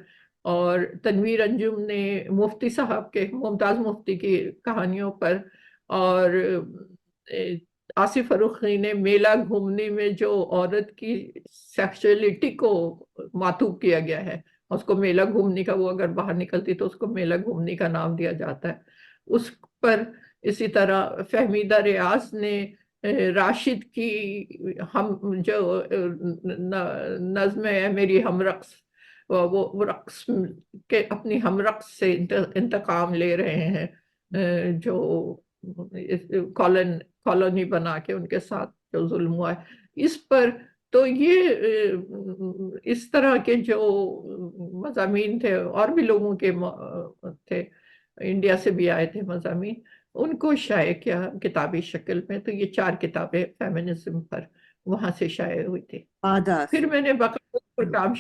اور تنویر انجم نے مفتی صاحب کے، ممتاز مفتی کی کہانیوں پر، اور آصف فروخی نے میلہ گھومنے میں جو عورت کی سیکشولیٹی کو معطوف کیا گیا ہے، اس کو میلہ گھومنے کا، وہ اگر باہر نکلتی تو اس کو میلہ گھومنے کا نام دیا جاتا ہے، اس پر. اسی طرح فہمیدہ ریاض نے راشد کی ہم جو نظم ہے میری ہم رقص، وہ رقص کے اپنی ہم رقص سے انتقام لے رہے ہیں، جو کالونی بنا کے ان کے ساتھ جو ظلم ہوا ہے، اس پر. تو یہ اس طرح کے جو مضامین تھے، اور بھی لوگوں کے تھے، انڈیا سے بھی آئے تھے مضامین، ان کو شائع کیا کتابی شکل میں. تو یہ 4 کتابیں فیمنزم پر وہاں سے شائع ہوئی تھی. پھر میں نے باقاعدہ کام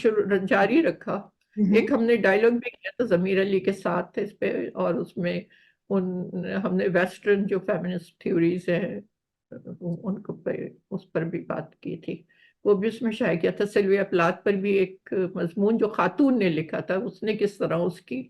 جاری رکھا. ایک ہم نے ڈائلاگ بھی کیا تھا ضمیر علی کے ساتھ اس پہ، اور اس میں ہم نے ویسٹرن جو فیمنسٹ تھیوریز ہیں ان کو اس پر بھی بات کی تھی، وہ بھی اس میں شائع کیا تھا. سلویا پلاتھ پر بھی ایک مضمون جو خاتون نے لکھا تھا، اس نے کس طرح اس کی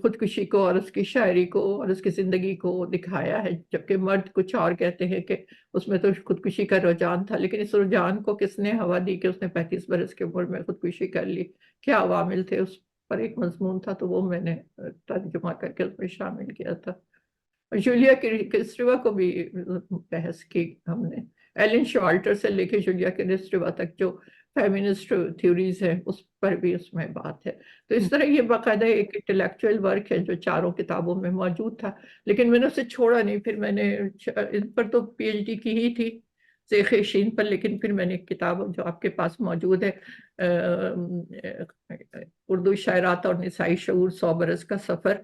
خودکشی کو اور اس کی شاعری کو اور اس کی زندگی کو دکھایا ہے، جبکہ مرد کچھ اور کہتے ہیں کہ اس میں تو خودکشی کا رجحان تھا، لیکن اس رجحان کو کس نے ہوا دی کہ اس نے 35 برس کی عمر میں خودکشی کر لی، کیا عوامل تھے، اس پر ایک مضمون تھا. تو وہ میں نے ترجمہ کر کے اس میں شامل کیا تھا. جولیا کرسٹیوا کو بھی بحث کی ہم نے، ایلن شوالٹر سے لے کے جولیا کرسٹیوا تک جو فیمنسٹ تھیوریز ہیں اس پر بھی اس میں بات ہے. تو اس طرح یہ باقاعدہ ایک انٹلیکچوئل ورک ہے جو 4 کتابوں میں موجود تھا، لیکن میں نے اسے چھوڑا نہیں. پھر میں نے ان پر تو پی ایچ ڈی کی ہی تھی، شیخ شین پر، لیکن پھر میں نے ایک کتاب جو آپ کے پاس موجود ہے، اردو شاعرات اور نسائی شعور 100 برس کا سفر،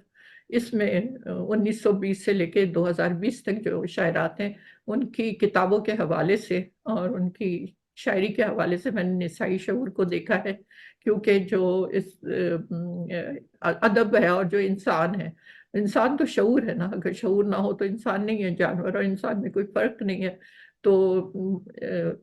اس میں 1920 سے لے کے 2020 تک جو شاعرات ہیں ان کی کتابوں کے حوالے سے اور ان کی شاعری کے حوالے سے میں نے نسائی شعور کو دیکھا ہے. کیونکہ جو اس ادب ہے اور جو انسان ہے، انسان تو شعور ہے نا، اگر شعور نہ ہو تو انسان نہیں ہے، جانور اور انسان میں کوئی فرق نہیں ہے. تو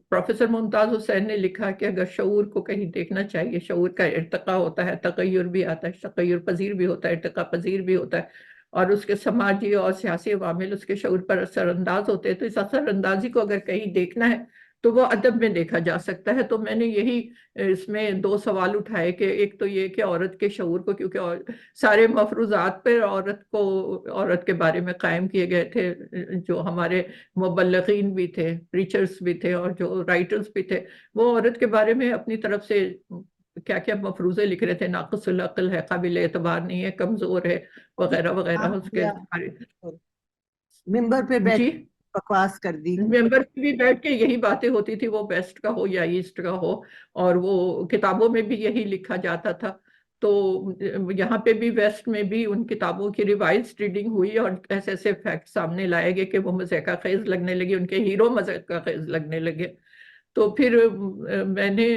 پروفیسر ممتاز حسین نے لکھا کہ اگر شعور کو کہیں دیکھنا چاہیے، شعور کا ارتقا ہوتا ہے، تغیر بھی آتا ہے، تغیر پذیر بھی ہوتا ہے، ارتقا پذیر بھی ہوتا ہے، اور اس کے سماجی اور سیاسی عوامل اس کے شعور پر اثر انداز ہوتے ہیں. تو اس اثر اندازی کو اگر کہیں دیکھنا ہے تو وہ ادب میں دیکھا جا سکتا ہے. تو میں نے یہی اس میں 2 سوال اٹھائے کہ ایک تو یہ کہ عورت کے شعور کو، کیونکہ سارے مفروضات پر عورت کے بارے میں قائم کیے گئے تھے، جو ہمارے مبلغین بھی تھے، پریچرز بھی تھے، اور جو رائٹرز بھی تھے، وہ عورت کے بارے میں اپنی طرف سے کیا کیا مفروضے لکھ رہے تھے، ناقص العقل ہے، قابل اعتبار نہیں ہے، کمزور ہے، وغیرہ وغیرہ. اس کے ممبر پہ بیٹھ جی بکواس کر دی. ممبر پہ بھی بیٹھ کے یہی باتیں ہوتی تھی، وہ ویسٹ کا ہو یا ایسٹ کا ہو، اور وہ کتابوں میں بھی یہی لکھا جاتا تھا. تو یہاں پہ بھی ویسٹ میں بھی ان کتابوں کی ریوائز ریڈنگ ہوئی، اور ایسے ایسے فیکٹ سامنے لائے گئے کہ وہ مضحکہ خیز لگنے لگے، ان کے ہیرو مضحکہ خیز لگنے لگے. تو پھر میں نے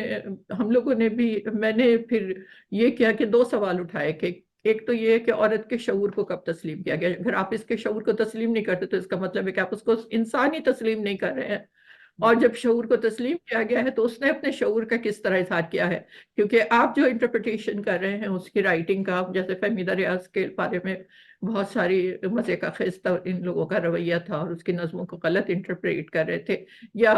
ہم لوگوں نے بھی میں نے پھر یہ کیا کہ دو سوال اٹھائے کہ ایک تو یہ ہے کہ عورت کے شعور کو کب تسلیم کیا گیا. اگر آپ اس کے شعور کو تسلیم نہیں کرتے تو اس کا مطلب ہے کہ آپ اس کو انسان ہی تسلیم نہیں کر رہے ہیں. اور جب شعور کو تسلیم کیا گیا ہے تو اس نے اپنے شعور کا کس طرح اظہار کیا ہے, کیونکہ آپ جو انٹرپریٹیشن کر رہے ہیں اس کی رائٹنگ کا, جیسے فہمیدہ ریاض کے بارے میں بہت ساری مزے کا خیز ان لوگوں کا رویہ تھا اور اس کی نظموں کو غلط انٹرپریٹ کر رہے تھے, یا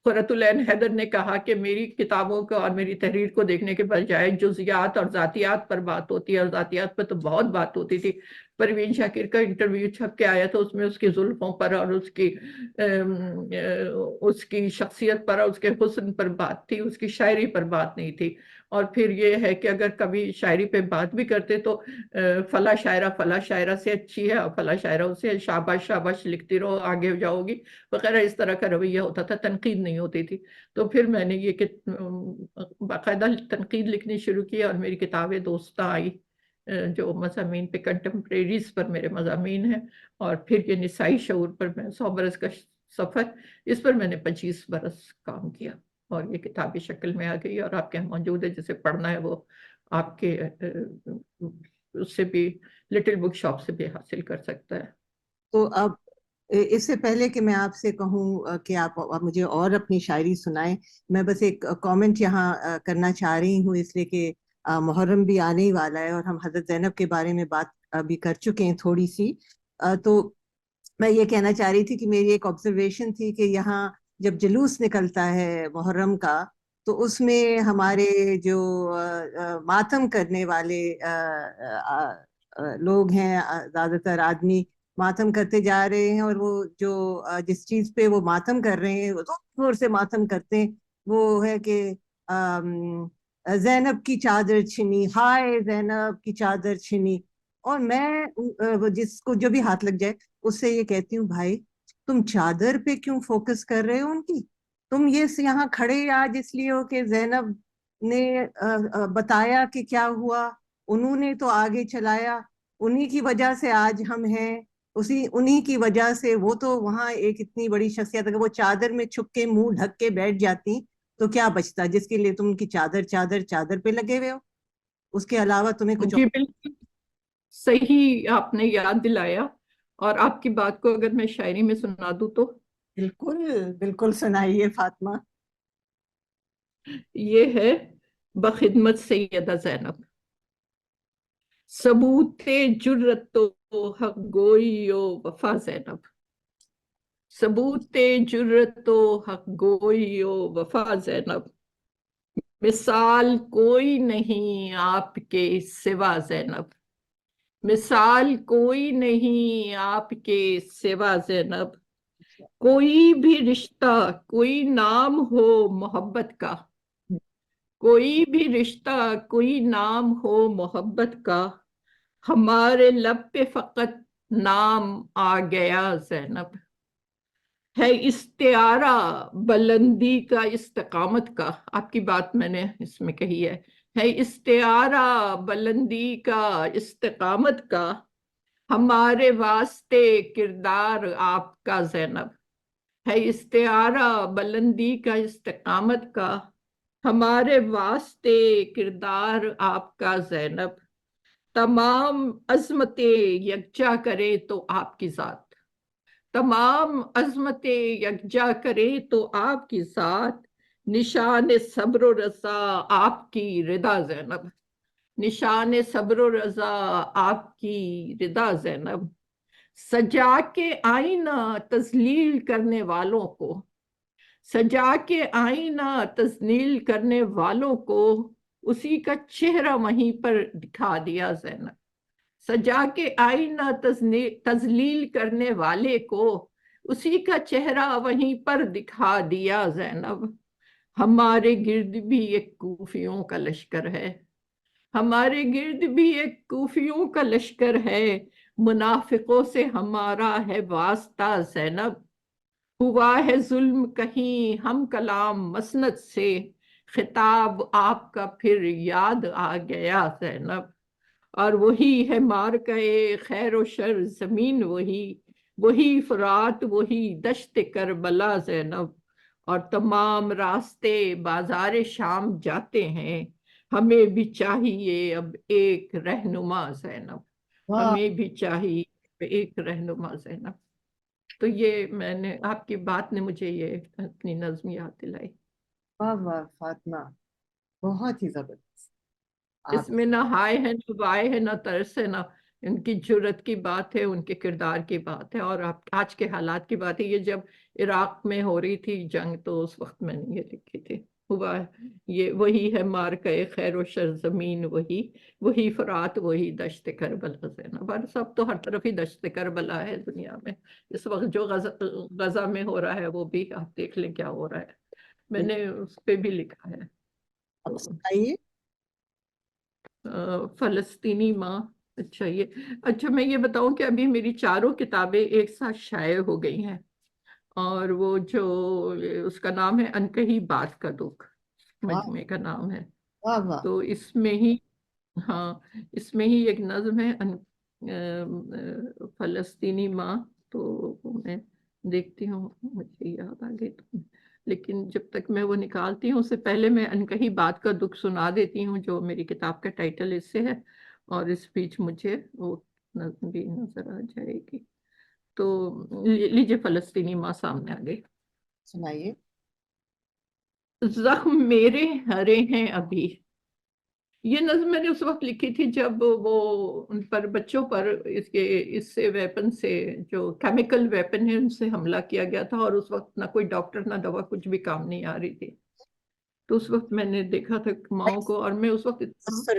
قرۃ العین حیدر نے کہا کہ میری کتابوں کو اور میری تحریر کو دیکھنے کے بجائے جزیات اور ذاتیات پر بات ہوتی ہے, اور ذاتیات پر تو بہت بات ہوتی تھی. پروین شاکر کا انٹرویو چھپ کے آیا تو اس میں اس کی زلفوں پر اور اس کی شخصیت پر اور اس کے حسن پر بات تھی, اس کی شاعری پر بات نہیں تھی. اور پھر یہ ہے کہ اگر کبھی شاعری پہ بات بھی کرتے تو فلاں شاعرہ سے اچھی ہے اور فلاں شاعرہ سے شاباش شاباش لکھتی رہو آگے جاؤ گی وغیرہ, اس طرح کا رویہ ہوتا تھا, تنقید نہیں ہوتی تھی. تو پھر میں نے یہ کہ باقاعدہ تنقید لکھنی شروع کی اور میری کتابیں دوستہ آئی جو مضامین پہ کنٹمپریریز پر میرے مضامین ہیں. اور پھر یہ نسائی شعور پر میں 100 برس کا سفر, اس پر میں نے 25 برس کام کیا اور یہ کتابی شکل میں آ گئی اور آپ کے یہاں موجود ہے. جسے پڑھنا ہے وہ آپ کے اس سے بھی لٹل بک شاپ سے بھی حاصل کر سکتا ہے. تو اب اس سے پہلے کہ میں آپ سے کہوں کہ آپ مجھے اور اپنی شاعری سنائیں, میں بس ایک کامنٹ یہاں کرنا چاہ رہی ہوں, اس لیے کہ محرم بھی آنے ہی والا ہے اور ہم حضرت زینب کے بارے میں بات ابھی کر چکے ہیں تھوڑی سی. تو میں یہ کہنا چاہ رہی تھی کہ میری ایک آبزرویشن تھی کہ یہاں جب جلوس نکلتا ہے محرم کا تو اس میں ہمارے جو ماتم کرنے والے لوگ ہیں, زیادہ تر آدمی ماتم کرتے جا رہے ہیں, اور وہ جو جس چیز پہ وہ ماتم کر رہے ہیں, وہ زور زور سے ماتم کرتے ہیں, وہ ہے کہ زینب کی چادر چھنی, ہائے زینب کی چادر چھنی. اور میں جس کو جو بھی ہاتھ لگ جائے اس سے یہ کہتی ہوں, بھائی تم چادر پہ کیوں فوکس کر رہے ہو ان کی, تم یہ یہاں کھڑے آج اس لیے ہو کہ زینب نے بتایا کہ کیا ہوا, انہوں نے تو آگے چلایا, انہی کی وجہ سے آج ہم ہیں, انہی کی وجہ سے. وہ تو وہاں ایک اتنی بڑی شخصیت, اگر وہ چادر میں چھپ کے منہ ڈھک کے بیٹھ جاتی تو کیا بچتا, جس کے لیے تم ان کی چادر چادر چادر پہ لگے ہوئے ہو, اس کے علاوہ تمہیں کچھ جی بالکل صحیح آپ نے یاد دلایا. اور آپ کی بات کو اگر میں شاعری میں سنا دوں تو بالکل بالکل سنائیے فاطمہ. یہ ہے بخدمت سیدہ زینب. ثبوت جرت و حق گوئی و وفا زینب, ثبوت جرت و حق گوئی و وفا زینب, مثال کوئی نہیں آپ کے سوا زینب, مثال کوئی نہیں آپ کے سوا زینب. کوئی بھی رشتہ کوئی نام ہو محبت کا, کوئی بھی رشتہ کوئی نام ہو محبت کا, ہمارے لب پہ فقط نام آ گیا زینب. ہے استعارہ بلندی کا استقامت کا, آپ کی بات میں نے اس میں کہی ہے استعارہ بلندی کا استقامت کا, ہمارے واسطے کردار آپ کا زینب. ہے استعارہ بلندی کا استقامت کا, ہمارے واسطے کردار آپ کا زینب. تمام عظمتیں یکجا کرے تو آپ کی ذات, تمام عظمتیں یکجا کرے تو آپ کی ذات. نشان صبر و رضا آپ کی رضا زینب, نشان صبر و رضا آپ کی رضا زینب. سجا کے آئینہ تذلیل کرنے والوں کو, سجا کے آئینہ تذلیل کرنے والوں کو, اسی کا چہرہ وہیں پر دکھا دیا زینب. سجا کے آئینہ تذلیل کرنے والے کو, اسی کا چہرہ وہیں پر دکھا دیا زینب. ہمارے گرد بھی ایک کوفیوں کا لشکر ہے, ہمارے گرد بھی ایک کوفیوں کا لشکر ہے, منافقوں سے ہمارا ہے واسطہ زینب. ہوا ہے ظلم کہیں ہم کلام مسند سے, خطاب آپ کا پھر یاد آ گیا زینب. اور وہی ہے مارکے خیر و شر زمین, وہی فرات وہی دشت کربلا زینب. اور تمام راستے بازار شام جاتے ہیں، ہمیں بھی چاہیے اب ایک رہنما زینب، واہ ہمیں بھی چاہیے ایک رہنما زینب۔ تو یہ میں نے آپ کی بات نے مجھے یہ اپنی نظم یاد دلائی۔ واہ واہ فاطمہ، بہت ہی زبردست آپ۔ اس میں نہ ہائے ہے نہ وائے ہے نہ ترس ہے، نہ ان کی جرت کی بات ہے، ان کے کردار کی بات ہے، اور آج کے حالات کی بات ہے۔ یہ جب عراق میں ہو رہی تھی جنگ تو اس وقت میں نے یہ لکھی تھی۔ ہوا یہ وہی ہے مارکہ خیر و شر زمین، وہی فرات، وہی دشت کربلا زینب۔ اور سب تو ہر طرف ہی دشت کربلا ہے دنیا میں اس وقت، جو غزہ میں ہو رہا ہے وہ بھی آپ دیکھ لیں کیا ہو رہا ہے، میں نے اس پہ بھی لکھا ہے۔ اب تو سنائیے۔ فلسطینی ماں، اچھا میں یہ بتاؤں کہ ابھی میری چاروں کتابیں ایک ساتھ شائع ہو گئی ہیں، اور وہ جو اس کا نام ہے انکہی بات کا دکھ، واہ مجموعے کا نام ہے۔ واہ واہ۔ تو اس میں ہی، ہاں اس میں ہی ایک نظم ہے فلسطینی ماں، تو وہ میں دیکھتی ہوں مجھے یاد آ گئی تو، لیکن جب تک میں وہ نکالتی ہوں اس سے پہلے میں انکہی بات کا دکھ سنا دیتی ہوں، جو میری کتاب کا ٹائٹل اس سے ہے، اور اس بیچ مجھے وہ نظم بھی نظر آ جائے گی۔ تو لیجیے فلسطینی ماں سامنے آ گئی۔ سنائیے۔ زخم میرے ہرے ہیں ابھی، یہ نظم میں نے اس وقت لکھی تھی جب وہ ان پر بچوں پر اس سے ویپن سے، جو کیمیکل ویپن ہے ان سے حملہ کیا گیا تھا، اور اس وقت نہ کوئی ڈاکٹر نہ دوا کچھ بھی کام نہیں آ رہی تھی۔ تو اس وقت میں نے دیکھا تھا ماؤں کو، اور میں اس وقت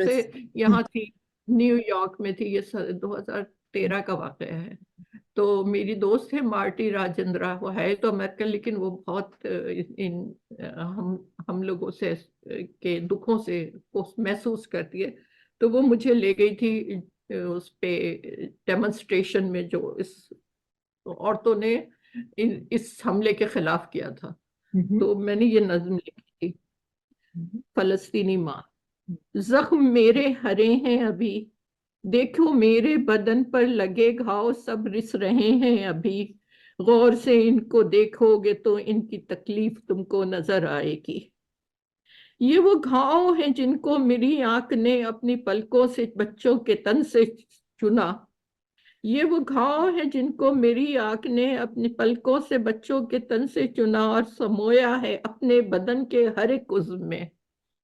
سے یہاں تھی، نیو یارک میں تھی، یہ 2013 کا واقعہ ہے۔ تو میری دوست ہے مارٹی راجندرا، وہ ہے تو امریکن لیکن وہ بہت ہم لوگوں سے کے دکھوں سے محسوس کرتی ہے، تو وہ مجھے لے گئی تھی اس پہ ڈیمونسٹریشن میں جو اس عورتوں نے اس حملے کے خلاف کیا تھا، تو میں نے یہ نظم لکھی تھی، فلسطینی ماں۔ زخم میرے ہرے ہیں ابھی، دیکھو میرے بدن پر لگے گھاؤ سب رس رہے ہیں ابھی، غور سے ان کو دیکھو گے تو ان کی تکلیف تم کو نظر آئے گی۔ یہ وہ گھاؤ ہیں جن کو میری آنکھ نے اپنی پلکوں سے بچوں کے تن سے چنا، یہ وہ گھاؤ ہیں جن کو میری آنکھ نے اپنی پلکوں سے بچوں کے تن سے چنا، اور سمویا ہے اپنے بدن کے ہر ایک عضو میں،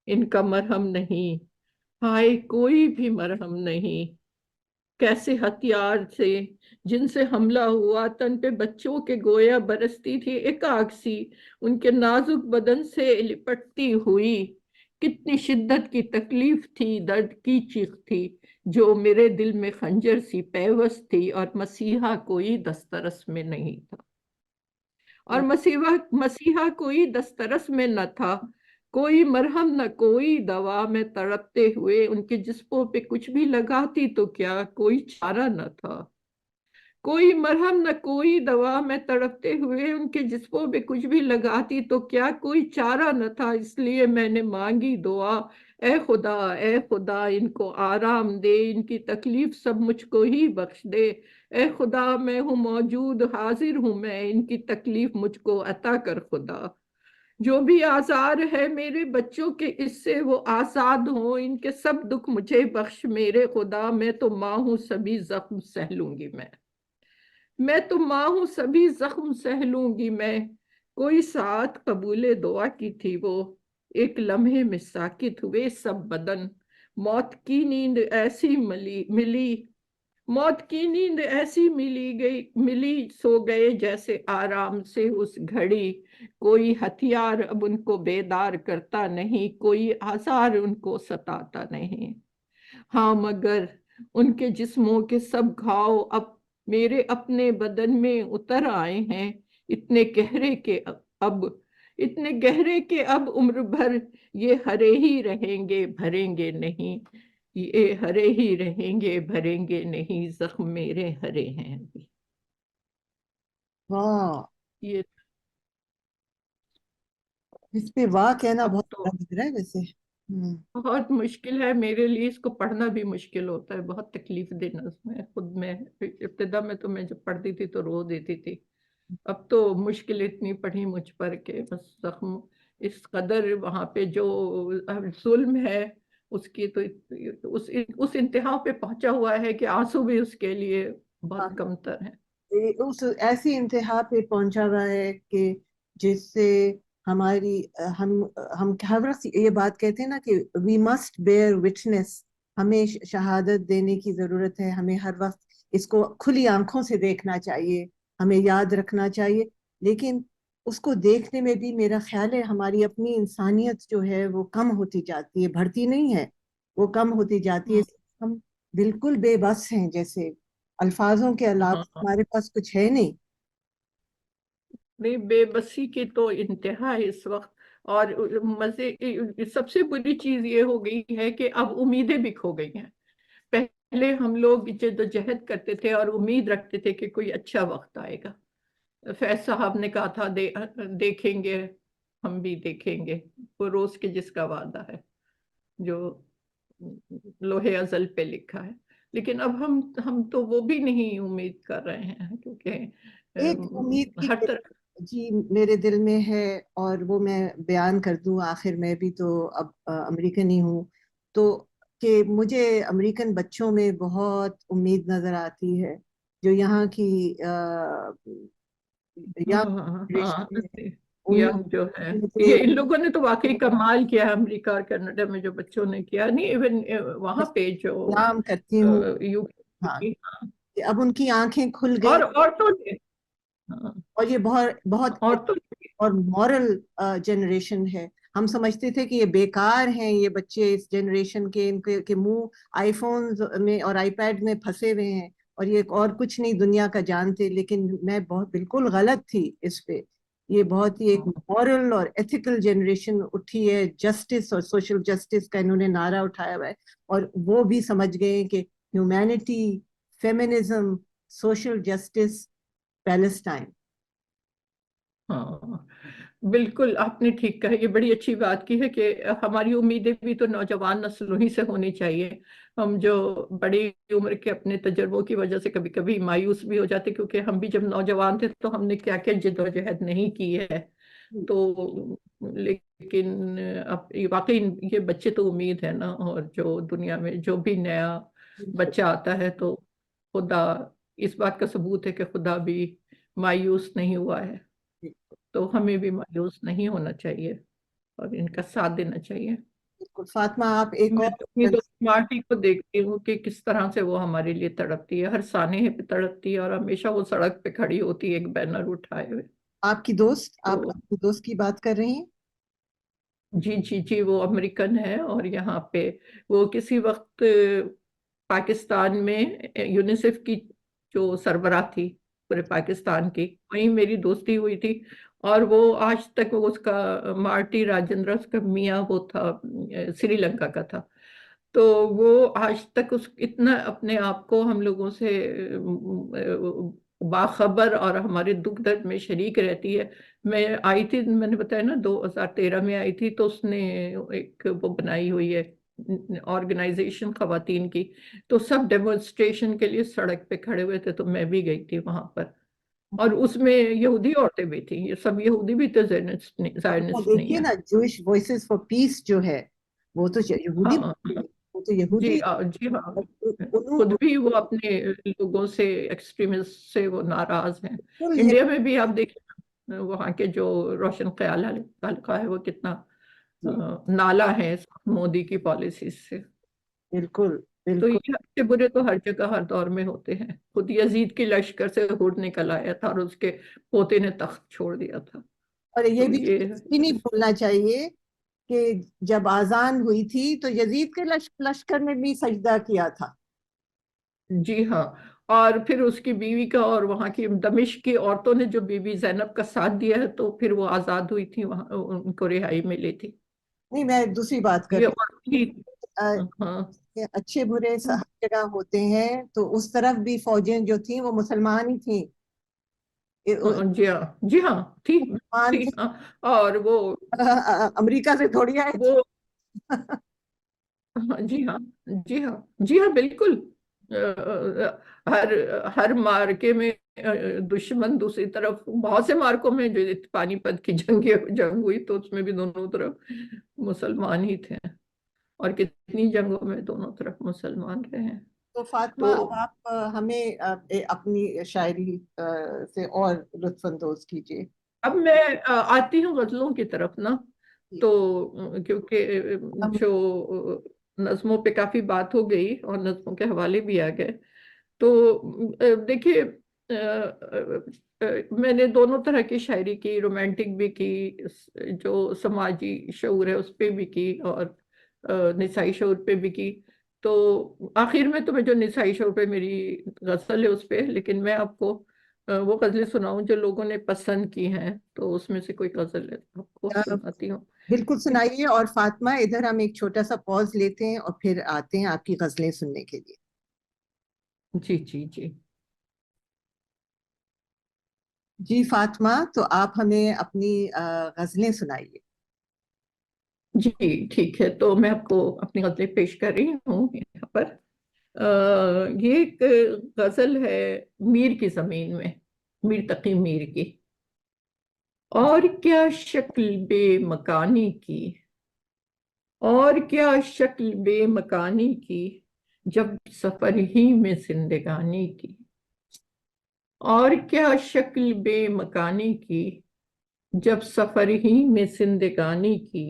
ان کا مرہم نہیں، ہائے کوئی بھی مرہم نہیں۔ کیسے ہتھیار سے جن سے حملہ ہوا تن پہ بچوں کے گویا برستی تھی ایک آگ سی، ان کے نازک بدن سے لپٹتی ہوئی، کتنی شدت کی تکلیف تھی، درد کی چیخ تھی، جو میرے دل میں خنجر سی پیوست تھی، اور مسیحا کوئی دسترس میں نہیں تھا، اور مسیحا کوئی دسترس میں نہ تھا، کوئی مرہم نہ کوئی دوا، میں تڑپتے ہوئے ان کے جسموں پہ کچھ بھی لگاتی تو کیا کوئی چارہ نہ تھا، کوئی مرہم نہ کوئی دوا، میں تڑپتے ہوئے ان کے جسموں پہ کچھ بھی لگاتی تو کیا کوئی چارہ نہ تھا، اس لیے میں نے مانگی دعا، اے خدا ان کو آرام دے، ان کی تکلیف سب مجھ کو ہی بخش دے، اے خدا میں ہوں موجود، حاضر ہوں میں، ان کی تکلیف مجھ کو عطا کر خدا، جو بھی آزار ہے میرے بچوں کے اس سے وہ آزاد ہوں، ان کے سب دکھ مجھے بخش میرے خدا، میں تو ماں ہوں سبھی زخم سہ لوں گی میں تو ماں ہوں سبھی زخم سہ لوں گی میں۔ کوئی ساتھ قبول دعا کی تھی وہ، ایک لمحے میں ساکت ہوئے سب بدن، موت کی نیند ایسی ملی، موت کی نیند ایسی ملی سو گئے جیسے آرام سے اس گھڑی، کوئی ہتھیار اب ان کو بیدار کرتا نہیں، کوئی آزار ان کو ستاتا نہیں، ہاں مگر ان کے جسموں کے سب گھاؤ اب میرے اپنے بدن میں اتر آئے ہیں، اتنے گہرے کہ اب اتنے گہرے کہ اب عمر بھر یہ ہرے ہی رہیں گے بھریں گے نہیں، یہ ہرے ہی رہیں گے بھریں گے نہیں، زخم میرے ہرے ہیں ابھی۔ واہ، یہ اس پہ واہ کہنا اب بہت تو بڑا لگ رہا ہے ویسے۔ بہت مشکل ہے میرے لیے، اس کو پڑھنا بھی مشکل ہوتا ہے، بہت تکلیف دہ نظم ہے، خود میں ابتدا میں تو میں جب پڑھتی تھی تو رو دیتی تھی، اب تو مشکل اتنی پڑی مجھ پر کہ بس زخم اس قدر وہاں پہ جو ظلم ہے اس کی تو اس انتہا پہ پہنچا ہوا ہے کہ آنسو بھی اس کے لیے ہاں، بہت کم تر ہیں. اس ایسی انتہا پہ پہنچا ہوا ہے کہ جس سے ہماری ہم ہر وقت یہ بات کہتے ہیں نا کہ وی مسٹ بیئر وٹنس. ہمیں شہادت دینے کی ضرورت ہے. ہمیں ہر وقت اس کو کھلی آنکھوں سے دیکھنا چاہیے. ہمیں یاد رکھنا چاہیے. لیکن اس کو دیکھنے میں بھی میرا خیال ہے ہماری اپنی انسانیت جو ہے وہ کم ہوتی جاتی ہے. بڑھتی نہیں ہے, وہ کم ہوتی جاتی ہے. ہم بالکل بے بس ہیں, جیسے الفاظوں کے علاوہ ہاں ہمارے پاس کچھ ہے نہیں. نہیں, بے بسی کی تو انتہا ہے اس وقت. اور مزے سب سے بری چیز یہ ہو گئی ہے کہ اب امیدیں بھی کھو گئی ہیں. پہلے ہم لوگ جدوجہد کرتے تھے اور امید رکھتے تھے کہ کوئی اچھا وقت آئے گا. فیض صاحب نے کہا تھا دیکھیں گے, ہم بھی دیکھیں گے, وہ روز کے جس کا وعدہ ہے جو لوہے ازل پہ لکھا ہے. لیکن اب ہم تو وہ بھی نہیں امید کر رہے ہیں, کیونکہ ایک امید کی ہر طرف. جی میرے دل میں ہے, اور وہ میں بیان کر دوں. آخر میں بھی تو اب امریکن ہی ہوں, تو کہ مجھے امریکن بچوں میں بہت امید نظر آتی ہے, جو یہاں کی ہاں ہاں, ینگ ان ینگ جو ہے, مجھے یہ ان لوگوں نے تو واقعی کمال کیا ہے. امریکہ اور کینیڈا میں جو بچوں نے کیا, نہیں ایون وہاں پہ جو سلام کرتی ہوں. یو ہاں, کی. کہ اب ان کی آنکھیں کھل گئی, اور عورتوں نے, ہاں, اور یہ بہت بہت عورتوں نے. اور مورل جنریشن ہے. ہم سمجھتے تھے کہ یہ بیکار ہیں یہ بچے اس جنریشن کے, ان کے منہ آئی فونز میں اور آئی پیڈ میں پھنسے ہوئے ہیں, اور یہ اور کچھ نہیں دنیا کا جانتے. لیکن میں بہت بالکل غلط تھی اس پہ. یہ بہت ہی ایک مورل اور ایتھیکل جنریشن اٹھی ہے. جسٹس اور سوشل جسٹس کا انہوں نے نعرہ اٹھایا ہوا ہے, اور وہ بھی سمجھ گئے کہ humanity, feminism, social justice, Palestine. ہاں بالکل, آپ نے ٹھیک کہا. یہ بڑی اچھی بات کی ہے کہ ہماری امیدیں بھی تو نوجوان نسلوں ہی سے ہونی چاہیے. ہم جو بڑی عمر کے اپنے تجربوں کی وجہ سے کبھی کبھی مایوس بھی ہو جاتے, کیونکہ ہم بھی جب نوجوان تھے تو ہم نے کیا کیا جدوجہد نہیں کی ہے. تو لیکن اب واقعی یہ بچے تو امید ہے نا, اور جو دنیا میں جو بھی نیا بچہ آتا ہے تو خدا, اس بات کا ثبوت ہے کہ خدا بھی مایوس نہیں ہوا ہے. تو ہمیں بھی مایوس نہیں ہونا چاہیے اور ان کا ساتھ دینا چاہیے. بالکل. فاطمہ آپ ایک میں تو اپنی اور دوست مارٹی کو دیکھتی ہوں کہ کس طرح سے وہ ہمارے لیے تڑپتی ہے, ہر سانحے پہ تڑپتی ہے, اور ہمیشہ وہ سڑک پہ کھڑی ہوتی ہے ایک بینر اٹھائے ہوئے. آپ کی دوست, آپ تو اپنی دوست کی بات کر رہی ہیں؟ جی جی جی, وہ امریکن ہے, اور یہاں پہ وہ کسی وقت پاکستان میں یونیسیف کی جو سربراہ تھی پورے پاکستان کی, وہیں میری دوستی ہوئی تھی. اور وہ آج تک اس کا مارٹی راجندر, اس کا میاں وہ تھا سری لنکا کا تھا. تو وہ آج تک اتنا اپنے آپ کو ہم لوگوں سے باخبر اور ہمارے دکھ درد میں شریک رہتی ہے. میں آئی تھی, میں نے بتایا نا 2013 میں آئی تھی, تو اس نے ایک وہ بنائی ہوئی ہے آرگنائزیشن خواتین کی, تو سب ڈیمونسٹریشن کے لیے سڑک پہ کھڑے ہوئے تھے, تو میں بھی گئی تھی وہاں پر. اور اس میں یہودی عورتیں بھی تھیں, یہ سب یہودی بھی تھے, اپنا زائنسٹ نہیں دیکھیے ہے. نا, جوش وائسز فار پیس جو ہے وہ تو یہودی, ہاں وہ تو یہودی. جی جی ہاں, خود انہوں بھی وہ اپنے لوگوں سے, ایکسٹریمسٹ سے وہ ناراض ہیں. بالکل انڈیا میں بھی آپ دیکھیں وہاں کے جو روشن خیال حلقہ ہے وہ کتنا نالا ہے مودی کی پالیسیز سے. بالکل تو بالکل. یہ اچھے برے تو ہر جگہ ہر دور میں ہوتے ہیں. خود یزید کی لشکر سے ہود نکل آیا تھا, اور اس کے پوتے نے تخت چھوڑ دیا تھا. اور یہ تو بھی یہ نہیں بھولنا چاہیے کہ جب آزان ہوئی تھی تو یزید کے لشکر نے بھی سجدہ کیا تھا. جی ہاں, اور پھر اس کی بیوی کا اور وہاں کی دمشق کی عورتوں نے جو بی بی زینب کا ساتھ دیا ہے, تو پھر وہ آزاد ہوئی تھی, وہاں ان کو رہائی ملی تھی. نہیں, میں دوسری بات کر یہ رہی اور بھی, ہوں. ہاں اچھے برے ہر جگہ ہوتے ہیں, تو اس طرف بھی فوجیں جو تھیں وہ مسلمان ہی تھیں. جی ہاں جی ہاں, ٹھیک مسلمان ٹھیک تھے, ہاں. اور وہ امریکہ سے تھوڑی آئے تھے. وہ جی ہاں جی ہاں جی ہاں بالکل. ہر ہر مارکے میں دشمن دوسری طرف بہت سے مارکوں میں، جو پانی پت کی جنگ ہوئی تو اس میں بھی دونوں طرف مسلمان ہی تھے، اور کتنی جنگوں میں دونوں طرف مسلمان رہے ہیں. تو فاطمہ، تو اب آپ ہمیں اپنی شاعری سے اور لطف اندوز کیجیے. اب میں آتی ہوں غزلوں کی طرف نا. تو کیونکہ جو نظموں پہ کافی بات ہو گئی اور نظموں کے حوالے بھی آ گئے، تو دیکھیے میں نے دونوں طرح کی شاعری کی، رومانٹک بھی کی، جو سماجی شعور ہے اس پہ بھی کی، اور نسائی شعور پہ بھی کی. تو آخر میں تو میں جو نسائی شعور پہ میری غزل ہے اس پہ، لیکن میں آپ کو وہ غزلیں سناؤں جو لوگوں نے پسند کی ہیں، تو اس میں سے کوئی غزل آپ کو سناتی ہوں. بالکل سنائیے. اور فاطمہ ادھر ہم ایک چھوٹا سا پاز لیتے ہیں اور پھر آتے ہیں آپ کی غزلیں سننے کے لیے. جی جی جی. جی فاطمہ، تو آپ ہمیں اپنی غزلیں سنائیے. جی ٹھیک ہے، تو میں آپ کو اپنی غزلیں پیش کر رہی ہوں یہاں پر. یہ ایک غزل ہے میر کی زمین میں، میر تقی میر کی. اور کیا شکل بے مکانی کی، اور کیا شکل بے مکانی کی، جب سفر ہی میں زندگانی کی. اور کیا شکل بے مکانی کی، جب سفر ہی میں زندگانی کی.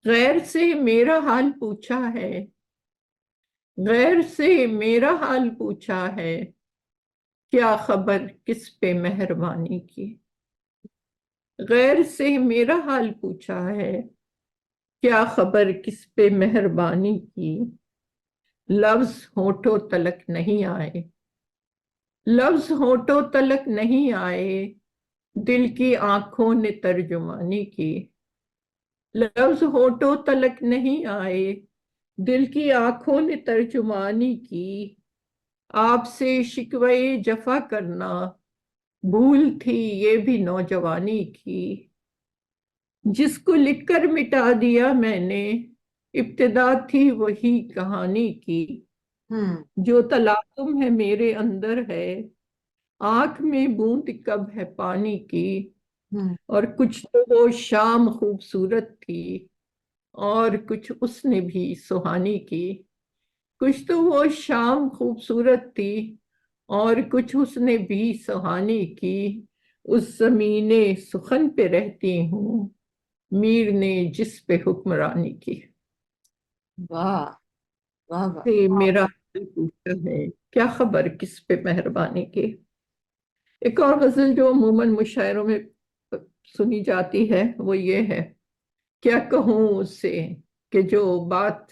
غیر سے میرا حال پوچھا ہے، غیر سے میرا حال پوچھا ہے، کیا خبر کس پہ مہربانی کی. غیر سے میرا حال پوچھا ہے، کیا خبر کس پہ مہربانی کی. لفظ ہونٹوں تلک نہیں آئے، لفظ ہونٹوں تلک نہیں آئے، دل کی آنکھوں نے ترجمانی کی. لفظ ہونٹوں تلک نہیں آئے، دل کی آنکھوں نے ترجمانی کی. آپ سے شکوے جفا کرنا بھول تھی یہ بھی نوجوانی کی. جس کو لکھ کر مٹا دیا میں نے، ابتدا تھی وہی کہانی کی. جو تلاطم ہے میرے اندر ہے، آنکھ میں بوند کب ہے پانی کی. اور کچھ تو وہ شام خوبصورت تھی، اور کچھ اس نے بھی سہانی کی. کچھ تو وہ شام خوبصورت تھی، اور کچھ اس نے بھی سہانی کی. اس زمین سخن پہ رہتی ہوں، میر نے جس پہ حکمرانی کی. واہ واہ واہ. کہ میرا حال پوچھا ہے، کیا خبر کس پہ مہربانی کی. ایک اور غزل جو عموماً مشاعروں میں سنی جاتی ہے وہ یہ ہے: کیا کہوں اس سے کہ جو بات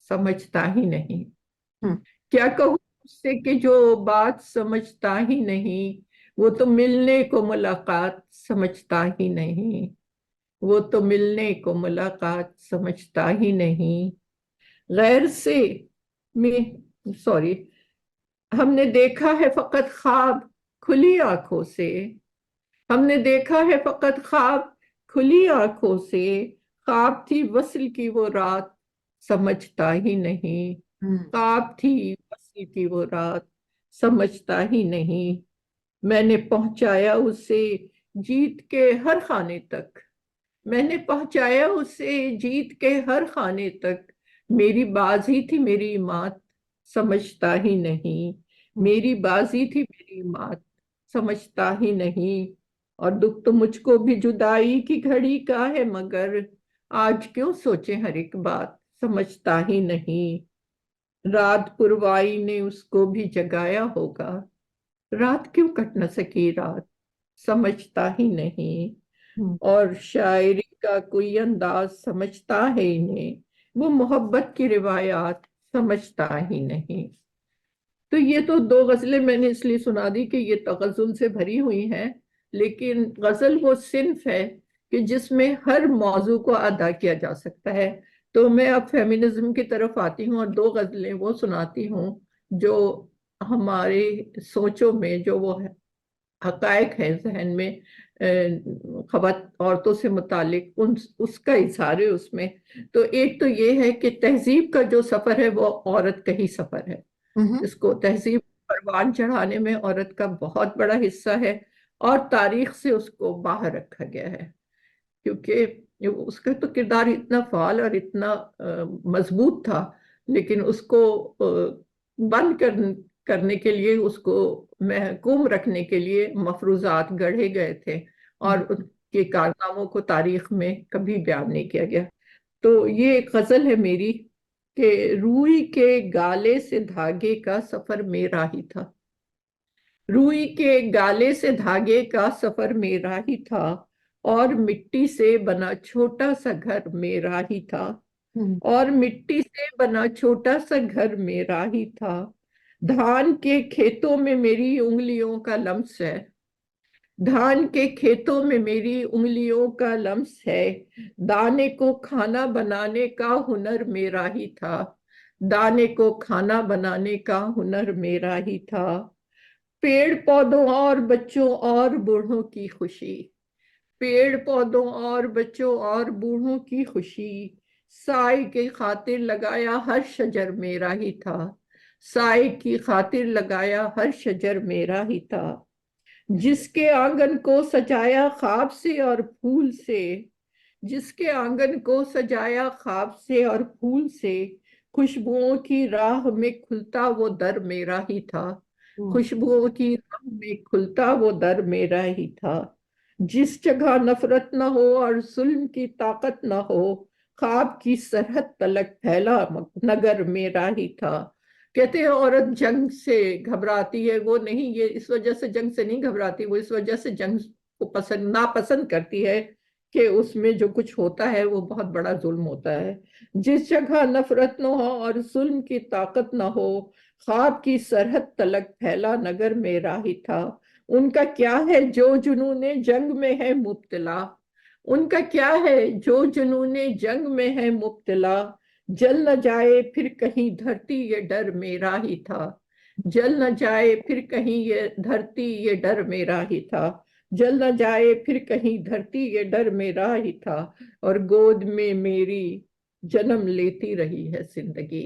سمجھتا ہی نہیں. کیا کہوں اس سے کہ جو بات سمجھتا ہی نہیں. وہ تو ملنے کو ملاقات سمجھتا ہی نہیں. وہ تو ملنے کو ملاقات سمجھتا ہی نہیں. غیر سے میں سوری ہم نے دیکھا ہے فقط خواب کھلی آنکھوں سے. ہم نے دیکھا ہے فقط خواب کھلی آنکھوں سے. خواب تھی وصل کی وہ رات سمجھتا ہی نہیں. خواب تھی وصل کی وہ رات سمجھتا ہی نہیں. میں نے پہنچایا اسے جیت کے ہر خانے تک. میں نے پہنچایا اسے جیت کے ہر خانے تک. میری بازی تھی میری مات سمجھتا ہی نہیں. میری بازی تھی میری مات سمجھتا ہی نہیں. اور دکھ تو مجھ کو بھی جدائی کی گھڑی کا ہے، مگر آج کیوں سوچے ہر ایک بات سمجھتا ہی نہیں. رات پروائی نے اس کو بھی جگایا ہوگا، رات کیوں کٹ نہ سکی رات سمجھتا ہی نہیں. اور شاعری کا کوئی انداز سمجھتا ہے انہیں، وہ محبت کی روایات سمجھتا ہی نہیں. تو یہ تو دو غزلیں میں نے اس لیے سنا دی کہ یہ تغزل سے بھری ہوئی ہیں، لیکن غزل وہ صنف ہے کہ جس میں ہر موضوع کو ادا کیا جا سکتا ہے. تو میں اب فیمنزم کی طرف آتی ہوں اور دو غزلیں وہ سناتی ہوں جو ہمارے سوچوں میں جو وہ حقائق ہیں ذہن میں عورتوں سے متعلق اس کا اظہار ہے اس میں. تو ایک تو یہ ہے کہ تہذیب کا جو سفر ہے وہ عورت کا ہی سفر ہے. اس کو تہذیب پروان چڑھانے میں عورت کا بہت بڑا حصہ ہے، اور تاریخ سے اس کو باہر رکھا گیا ہے، کیونکہ اس کا تو کردار اتنا فعال اور اتنا مضبوط تھا، لیکن اس کو بند کرنے کے لیے، اس کو محکوم رکھنے کے لیے مفروضات گڑھے گئے تھے، اور ان کے کارناموں کو تاریخ میں کبھی بیان نہیں کیا گیا۔ تو یہ ایک غزل ہے میری کہ روئی کے گالے سے دھاگے کا سفر میرا ہی تھا، روئی کے گالے سے دھاگے کا سفر میرا ہی تھا، اور مٹی سے بنا چھوٹا سا گھر میرا ہی تھا، اور مٹی سے بنا چھوٹا سا گھر میرا ہی تھا، دھان کے کھیتوں میں میری انگلیوں کا لمس ہے، دھان کے کھیتوں میں میری انگلیوں کا لمس ہے، دانے کو کھانا بنانے کا ہنر میرا ہی تھا، دانے کو کھانا بنانے کا ہنر میرا ہی تھا، پیڑ پودوں اور بچوں اور بوڑھوں کی خوشی، پیڑ پودوں اور بچوں اور بوڑھوں کی خوشی، سائے کی خاطر لگایا ہر شجر میرا ہی تھا، سائے کی خاطر لگایا ہر شجر میرا ہی تھا، جس کے آنگن کو سجایا خواب سے اور پھول سے، جس کے آنگن کو سجایا خواب سے اور پھول سے، خوشبوؤں کی راہ میں کھلتا وہ در میرا ہی تھا، خوشبوؤں کی راہ میں کھلتا وہ در میرا ہی تھا، جس جگہ نفرت نہ ہو اور ظلم کی طاقت نہ ہو، خواب کی سرحد تلک پھیلا نگر میرا ہی تھا۔ کہتے ہیں عورت جنگ سے گھبراتی ہے، وہ نہیں، یہ اس وجہ سے جنگ سے نہیں گھبراتی، وہ اس وجہ سے جنگ کو ناپسند کرتی ہے کہ اس میں جو کچھ ہوتا ہے وہ بہت بڑا ظلم ہوتا ہے۔ جس جگہ نفرت نہ ہو اور ظلم کی طاقت نہ ہو، خواب کی سرحد تلک پھیلا نگر میرا ہی تھا۔ ان کا کیا ہے جو جنون جنگ میں ہے مبتلا، ان کا کیا ہے جو جنون جنگ میں ہے مبتلا، جل نہ جائے پھر کہیں دھرتی یہ ڈر میرا ہی تھا، جل نہ جائے پھر کہیں یہ دھرتی یہ ڈر میرا ہی تھا، جل نہ جائے پھر کہیں دھرتی یہ ڈر میرا ہی تھا، اور گود میں میری جنم لیتی رہی ہے زندگی،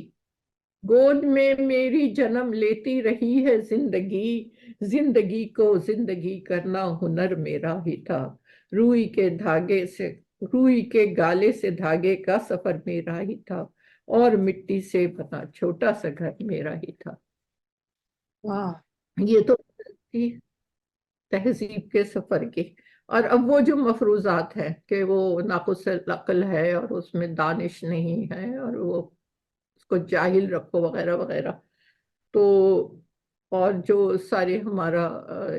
گود میں میری جنم لیتی رہی ہے زندگی، زندگی کو زندگی کرنا ہنر میرا ہی تھا، روئی کے دھاگے سے، روئی کے گالے سے دھاگے کا سفر میرا ہی تھا، اور مٹی سے بنا چھوٹا سا گھر میرا ہی تھا۔ واہ، یہ تو تھی تہذیب کے سفر کی۔ اور اب وہ جو مفروضات ہیں کہ وہ ناقص العقل ہے اور اس میں دانش نہیں ہے اور وہ اس کو جاہل رکھو وغیرہ وغیرہ، تو اور جو سارے ہمارا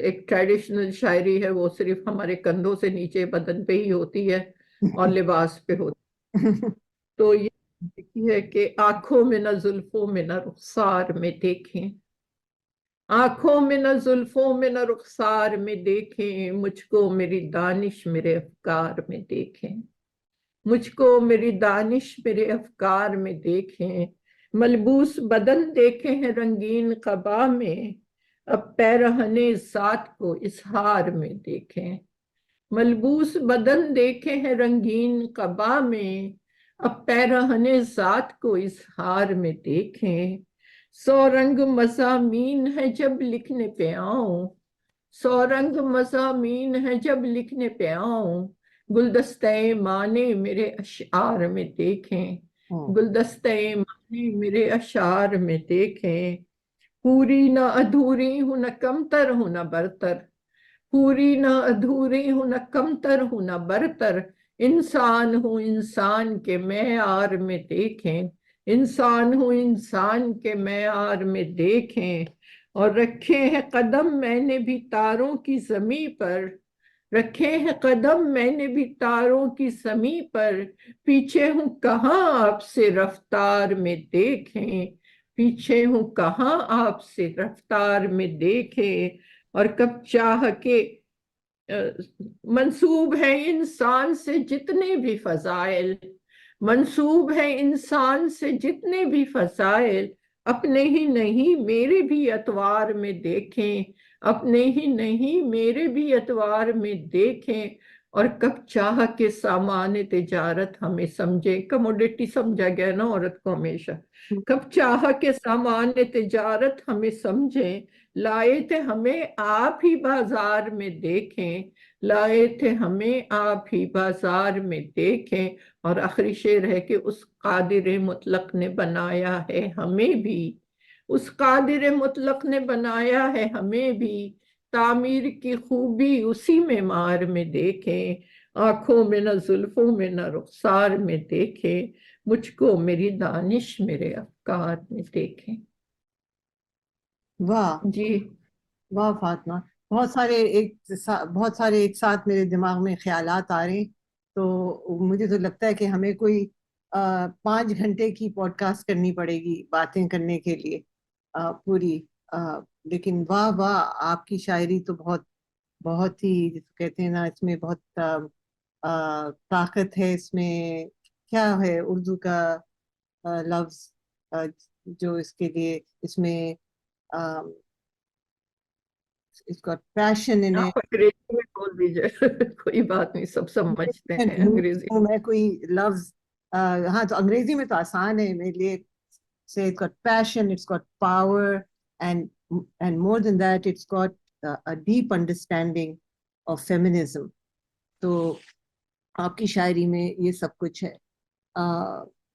ایک ٹریڈیشنل شاعری ہے وہ صرف ہمارے کندھوں سے نیچے بدن پہ ہی ہوتی ہے اور لباس پہ ہوتی ہے، تو یہ دیکھی ہے کہ آنکھوں میں نہ زلفوں میں نہ رخسار میں دیکھیں، آنکھوں میں نہ زلفوں میں نہ رخسار میں دیکھیں، مجھ کو میری دانش میرے افکار میں دیکھیں، مجھ کو میری دانش میرے افکار میں دیکھیں، ملبوس بدن دیکھے ہیں رنگین قبا میں، اب پیرہن ذات کو اظہار میں دیکھیں، ملبوس بدن دیکھے ہیں رنگین قبا میں، اب پیرہن ذات کو اظہار میں دیکھیں، سو رنگ مضامین ہے جب لکھنے پہ آؤں، سو رنگ مضامین ہے جب لکھنے پہ آؤں، گلدستہ معنی میرے اشعار میں دیکھیں، گلدستہ معنی میرے اشعار میں دیکھیں، پوری نہ ادھوری ہوں نہ کمتر ہوں نہ برتر، پوری نہ ادھوری ہوں نہ کمتر ہوں نہ برتر، انسان ہوں انسان کے معیار میں دیکھیں، انسان ہوں انسان کے معیار میں دیکھیں، اور رکھے ہیں قدم میں نے بھی تاروں کی زمیں پر، رکھے ہیں قدم میں نے بھی تاروں کی زمیں پر، پیچھے ہوں کہاں آپ سے رفتار میں دیکھیں، پیچھے ہوں کہاں آپ سے رفتار میں دیکھیں، اور کب چاہ کے منسوب ہے انسان سے جتنے بھی فضائل، منسوب ہے انسان سے جتنے بھی فضائل، اپنے ہی نہیں میرے بھی اطوار میں دیکھیں، اپنے ہی نہیں میرے بھی اطوار میں دیکھیں، اور کب چاہ کے سامان تجارت ہمیں سمجھے. کموڈیٹی سمجھا گیا نا عورت کو ہمیشہ. کب چاہ کے سامان تجارت ہمیں سمجھیں، لائے تھے ہمیں آپ ہی بازار میں دیکھیں، لائے تھے ہمیں آپ ہی بازار میں دیکھیں. اور آخری شعر ہے کہ اس قادر مطلق نے بنایا ہے ہمیں بھی، اس قادر مطلق نے بنایا ہے ہمیں بھی، تعمیر کی خوبی اسی معمار میں دیکھیں. آنکھوں میں نہ زلفوں میں نہ رخسار میں دیکھیں، مجھ کو میری دانش میرے افکار میں دیکھیں. واہ جی واہ فاطمہ، بہت سارے ایک ساتھ میرے دماغ میں خیالات آ رہے ہیں. تو مجھے تو لگتا ہے کہ ہمیں کوئی 5 گھنٹے کی پوڈ کاسٹ کرنی پڑے گی باتیں کرنے کے لیے پوری. لیکن واہ واہ، آپ کی شاعری تو بہت بہت ہی، جس کو کہتے ہیں نا، اس میں بہت طاقت ہے. اس میں کیا ہے اردو کا لفظ جو اس کے لیے، اس میں اس کا پیشن ان آپ انگریزی میں بول دیجیے. کوئی بات نہیں، سب سمجھتے ہیں انگریزی. میں کوئی لفظ ہاں تو انگریزی میں تو آسان ہے میرے لیے. say it's got passion, it's got power, and more than that, it's got a deep understanding of feminism. تو آپ کی شاعری میں یہ سب کچھ ہے.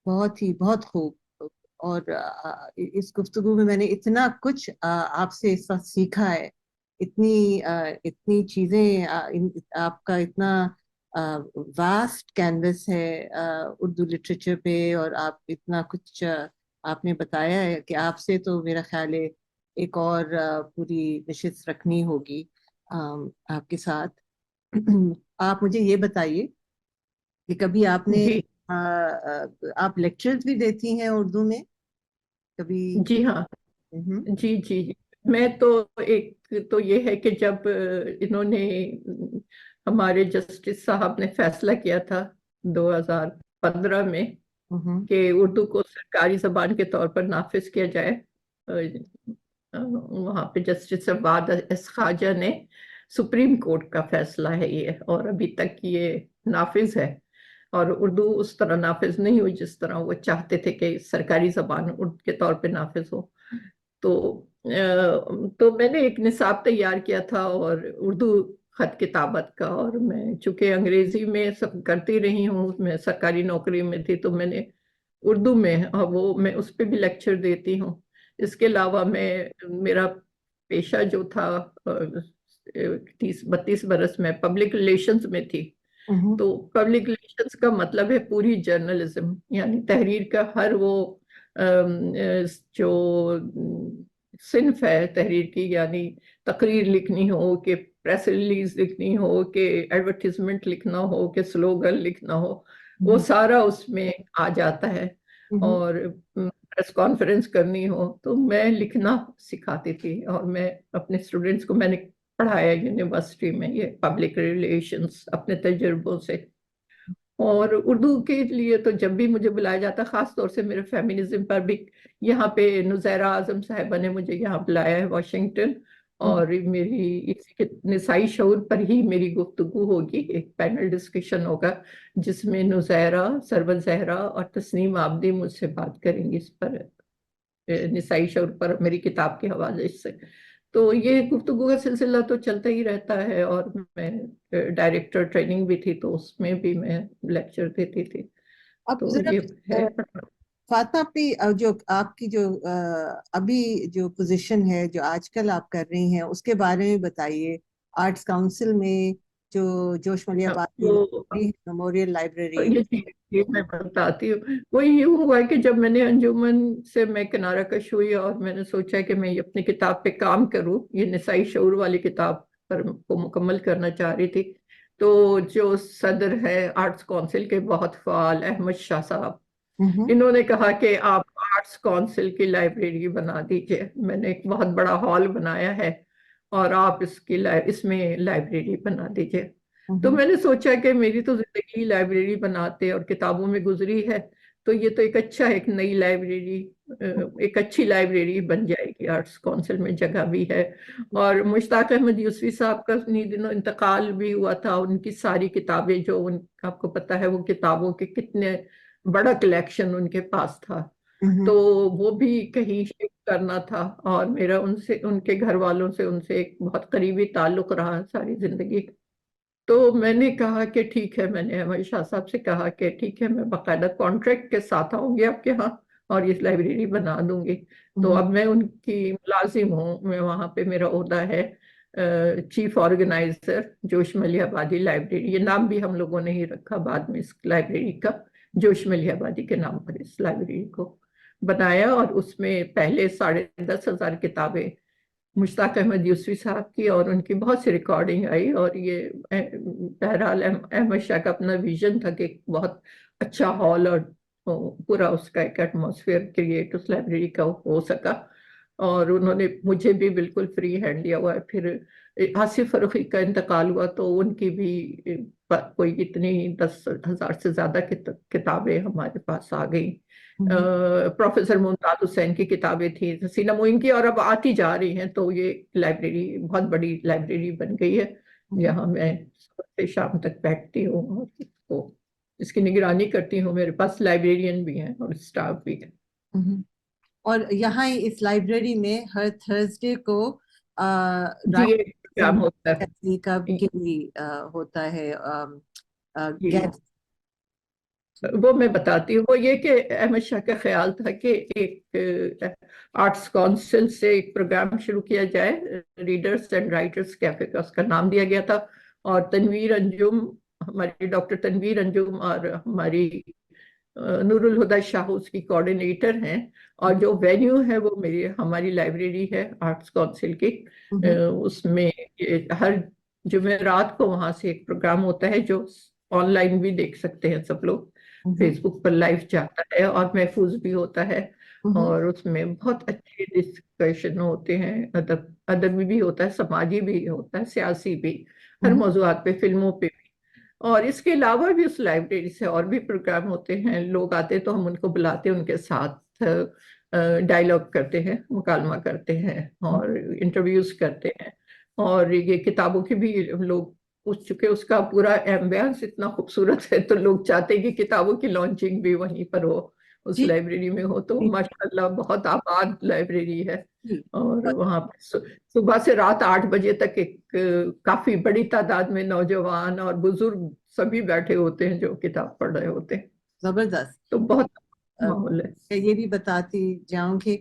بہت ہی بہت خوب. اور اس گفتگو میں نے اتنا کچھ آپ سے اس وقت سیکھا ہے. اتنی چیزیں، آپ کا اتنا واسٹ کینوس ہے اردو لٹریچر پہ، اور آپ اتنا کچھ آپ نے بتایا ہے کہ آپ سے تو میرا خیال ہے ایک اور پوری نشست رکھنی ہوگی آپ کے ساتھ. آپ مجھے یہ بتائیے کہ کبھی آپ نے جی آپ لیکچرز بھی دیتی ہیں اردو میں کبھی؟ جی ہاں. جی جی جی. میں تو ایک تو یہ ہے کہ جب انہوں نے ہمارے جسٹس صاحب نے فیصلہ کیا تھا 2015 میں کہ اردو کو سرکاری زبان کے طور پر نافذ کیا جائے، وہاں پہ جسٹس عباد ایس خواجہ نے، سپریم کورٹ کا فیصلہ ہے یہ، اور ابھی تک یہ نافذ ہے. اور اردو اس طرح نافذ نہیں ہوئی جس طرح وہ چاہتے تھے کہ سرکاری زبان اردو کے طور پہ نافذ ہو. تو میں نے ایک نصاب تیار کیا تھا اور اردو خط کتابت کا، اور میں چونکہ انگریزی میں سب کرتی رہی ہوں، میں سرکاری نوکری میں تھی، تو میں نے اردو میں، اور وہ میں اس پہ بھی لیکچر دیتی ہوں. اس کے علاوہ میرا پیشہ جو تھا 32 برس میں پبلک ریلیشنز میں تھی. تو پبلک ریلیشنز کا مطلب ہے پوری جرنلزم، یعنی تحریر کا ہر وہ جو صنف ہے تحریر کی، یعنی تقریر لکھنی ہو، کہ پریس ریلیز لکھنی ہو، کہ ایڈورٹیزمنٹ لکھنا ہو، کہ سلوگن لکھنا ہو، وہ سارا اس میں آ جاتا ہے. اور پریس کانفرنس کرنی ہو تو میں لکھنا سکھاتی تھی، اور میں اپنے اسٹوڈنٹس کو میں نے پڑھایا یونیورسٹی میں یہ پبلک ریلیشنز اپنے تجربوں سے. اور اردو کے لیے تو جب بھی مجھے بلایا جاتا، خاص طور سے میرے فیمنزم پر بھی، یہاں پہ نزیرہ اعظم صاحبہ نے مجھے یہاں بلایا ہے واشنگٹن، اور میری نسائی شعور پر ہی میری گفتگو ہوگی، ایک پینل ڈسکشن ہوگا جس میں نزیرہ، سرور زہرا اور تسنیم عابدی مجھ سے بات کریں گی اس پر، نسائی شعور پر میری کتاب کے حوالے سے. تو یہ گفتگو کا سلسلہ تو چلتا ہی رہتا ہے. اور میں ڈائریکٹر ٹریننگ بھی تھی تو اس میں بھی میں لیکچر دیتی تھی. اب تو ذرا یہ ہے. فاطمہ، اپنی جو آپ کی جو ابھی جو پوزیشن ہے جو آج کل آپ کر رہی ہیں اس کے بارے میں بتائیے. آرٹس کاؤنسل میں جو جوش ملیح آباد میں وہ میموریل لائبریری. یہ میں بتاتی ہوں. وہ یوں ہوا کہ جب میں نے انجمن سے میں کنارہ کش ہوئی، اور میں نے سوچا کہ میں اپنی کتاب پہ کام کروں، یہ نسائی شعور والی کتاب پر کو مکمل کرنا چاہ رہی تھی. تو جو صدر ہے آرٹس کونسل کے، بہت فعال، احمد شاہ صاحب، انہوں نے کہا کہ آپ آرٹس کونسل کی لائبریری بنا دیجئے. میں نے ایک بہت بڑا ہال بنایا ہے اور آپ اس میں لائبریری بنا دیجئے. تو میں نے سوچا کہ میری تو زندگی لائبریری بناتے اور کتابوں میں گزری ہے، تو یہ تو ایک اچھا، ایک نئی لائبریری، ایک اچھی لائبریری بن جائے گی، آرٹس کونسل میں جگہ بھی ہے۔ اور مشتاق احمد یوسفی صاحب کا انہی دنوں انتقال بھی ہوا تھا، ان کی ساری کتابیں جو آپ کو پتا ہے، وہ کتابوں کے کتنے بڑا کلیکشن ان کے پاس تھا، تو وہ بھی کہیں شفٹ کرنا تھا، اور میرا ان سے، ان کے گھر والوں سے، ان سے ایک بہت قریبی تعلق رہا ساری زندگی۔ تو میں نے کہا کہ ٹھیک ہے، میں نے احمد شاہ صاحب سے کہا کہ ٹھیک ہے، میں باقاعدہ کانٹریکٹ کے ساتھ آؤں گی آپ کے ہاں، اور یہ لائبریری بنا دوں گی۔ تو اب میں ان کی ملازم ہوں، میں وہاں پہ، میرا عہدہ ہے چیف آرگنائزر جوش ملی آبادی لائبریری۔ یہ نام بھی ہم لوگوں نے ہی رکھا بعد میں اس لائبریری کا، جوش ملی آبادی کے نام پر اس لائبریری کو بنایا، اور اس میں پہلے 10,500 کتابیں مشتاق احمد یوسفی صاحب کی، اور ان کی بہت سی ریکارڈنگ آئی، اور یہ بہرحال احمد شاہ کا اپنا ویژن تھا کہ بہت اچھا ہال اور پورا اس کا ایک ایٹماسفیئر کریٹ اس لائبریری کا ہو سکا، اور انہوں نے مجھے بھی بالکل فری ہینڈ دیا ہوا ہے۔ پھر آصف فروخی کا انتقال ہوا تو ان کی بھی کوئی اتنی 10,000 سے زیادہ کتابیں ہمارے پاس آ گئیں۔ پروفیسر ممتاز حسین کی کتابیں تھیں، حسینہ معین کی، اور اب آتی جا رہی ہیں، تو یہ لائبریری بہت بڑی لائبریری بن گئی ہے، جہاں میں صبح سے شام تک بیٹھتی ہوں اور اس کی نگرانی کرتی ہوں۔ میرے پاس لائبریرین بھی ہیں اور اسٹاف بھی ہے۔ اور یہاں اس لائبریری میں ہر تھرسڈے کو جی ایک پروگرام ہوتا کا ہے بھی ہوتا ہے جی، گیسٹ۔ وہ میں بتاتی ہوں۔ وہ یہ کہ احمد شاہ کا خیال تھا کہ ایک آرٹس کونسل سے ایک پروگرام شروع کیا جائے، ریڈرز اینڈ رائٹرز کیفے کا اس کا نام دیا گیا تھا، اور تنویر انجم، ہماری ڈاکٹر تنویر انجم اور ہماری نور الہدی شاہ اس کی کوآرڈینیٹر ہیں، اور جو وینیو ہے وہ ہماری لائبریری ہے آرٹس کونسل کی۔ اس میں ہر جمعرات کو وہاں سے ایک پروگرام ہوتا ہے جو آن لائن بھی دیکھ سکتے ہیں سب لوگ، فیس بک پر لائیو جاتا ہے، اور محفوظ بھی ہوتا ہے، اور اس میں بہت اچھے ڈسکشن ہوتے ہیں، ادبی بھی ہوتا ہے، سماجی بھی ہوتا ہے، سیاسی بھی، ہر موضوعات پہ، فلموں پہ بھی۔ اور اس کے علاوہ بھی اس لائبریری سے اور بھی پروگرام ہوتے ہیں، لوگ آتے تو ہم ان کو بلاتے ہیں، ان کے ساتھ ڈائیلاگ کرتے ہیں، مکالمہ کرتے ہیں، اور انٹرویوز کرتے ہیں، اور یہ کتابوں کی بھی لوگ پوچھ چکے، اس کا پورا ایمبیانس اتنا خوبصورت ہے، تو لوگ چاہتے ہیں کہ کتابوں کی لانچنگ بھی وہیں پر ہو، اس لائبریری میں ہو، تو ماشاءاللہ بہت آباد لائبریری ہے، اور وہاں صبح سے رات 8 بجے تک ایک کافی بڑی تعداد میں نوجوان اور بزرگ سبھی بیٹھے ہوتے ہیں جو کتاب پڑھ رہے ہوتے ہیں۔ زبردست۔ تو بہت ماحول ہے۔ یہ بھی بتاتی جاؤں کہ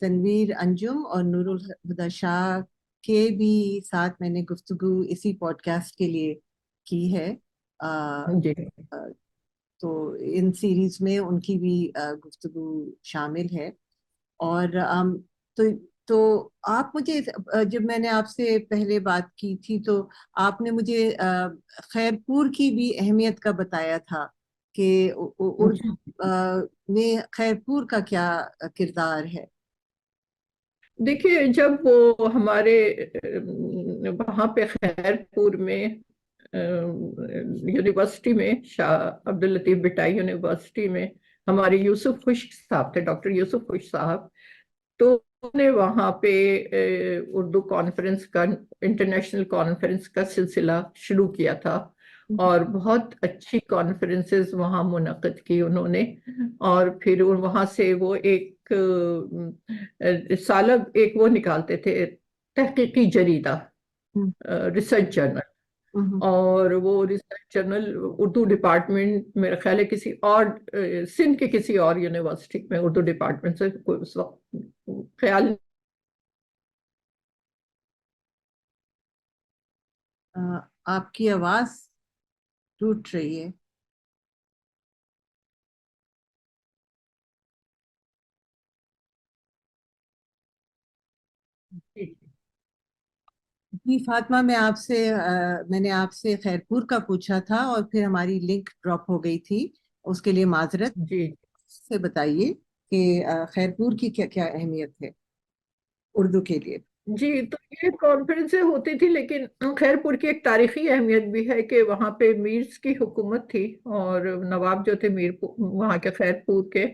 تنویر انجم اور نور الہدی شاہ کے بھی ساتھ میں نے گفتگو اسی پوڈ کاسٹ کے لیے کی ہے، جی تو ان سیریز میں ان کی بھی گفتگو شامل ہے۔ اور تو تو آپ مجھے، جب میں نے آپ سے پہلے بات کی تھی تو آپ نے مجھے خیرپور کی بھی اہمیت کا بتایا تھا کہ اردو میں خیرپور کا کیا کردار ہے۔ دیکھیے، جب وہ ہمارے وہاں پہ خیرپور میں یونیورسٹی میں، شاہ عبداللطیف بٹائی یونیورسٹی میں ہمارے یوسف خشک صاحب تھے، ڈاکٹر یوسف خشک صاحب، تو انہوں نے وہاں پہ اردو کانفرنس کا، انٹرنیشنل کانفرنس کا سلسلہ شروع کیا تھا، اور بہت اچھی کانفرنسز وہاں منعقد کی انہوں نے، اور پھر وہاں سے وہ ایک سالہ ایک وہ نکالتے تھے، تحقیقی جریدہ، ریسرچ جرنل، اور وہ ریسرچ جرنل اردو ڈپارٹمنٹ میرا خیال ہے کسی اور سندھ کے کسی اور یونیورسٹی میں اردو ڈپارٹمنٹ سے کوئی اس وقت خیال۔ آپ کی آواز ٹوٹ رہی ہے۔ جی فاطمہ، میں نے آپ سے خیرپور کا پوچھا تھا، اور پھر ہماری لنک ڈراپ ہو گئی تھی، اس کے لیے معذرت۔ جی سے بتائیے کہ خیرپور کی کیا کیا اہمیت ہے اردو کے لیے۔ جی تو یہ کانفرنسیں ہوتی تھی، لیکن خیرپور کی ایک تاریخی اہمیت بھی ہے کہ وہاں پہ میرز کی حکومت تھی، اور نواب جو تھے وہاں کے خیرپور کے،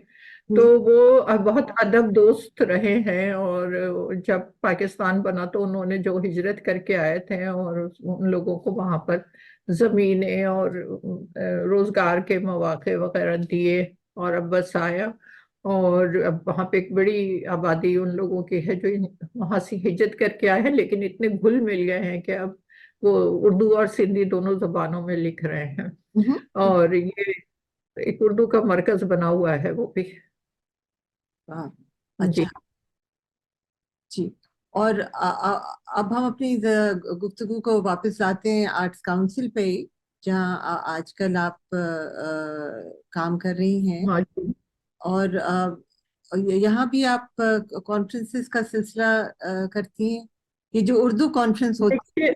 تو جی وہ بہت ادب دوست رہے ہیں، اور جب پاکستان بنا تو انہوں نے جو ہجرت کر کے آئے تھے اور ان لوگوں کو وہاں پر زمینیں اور روزگار کے مواقع وغیرہ دیے، اور اب بس آیا، اور اب وہاں پہ ایک بڑی آبادی ان لوگوں کی ہے جو وہاں سے ہجرت کر کے آئے ہیں، لیکن اتنے گھل مل گئے ہیں کہ اب وہ اردو اور سندھی دونوں زبانوں میں لکھ رہے ہیں، ہوں، اور یہ ایک اردو کا مرکز بنا ہوا ہے وہ بھی۔ ہاں، جی اچھا جی۔ اور اب ہم اپنی گفتگو کو واپس لاتے ہیں آرٹس کاؤنسل پہ ہی، جہاں آج کل آپ کام کر رہی ہیں، ہاں جی۔ اور یہاں بھی آپ کانفرنسز کا سلسلہ کرتی ہیں؟ یہ جو اردو کانفرنس ہوتی دیکھیے، ہے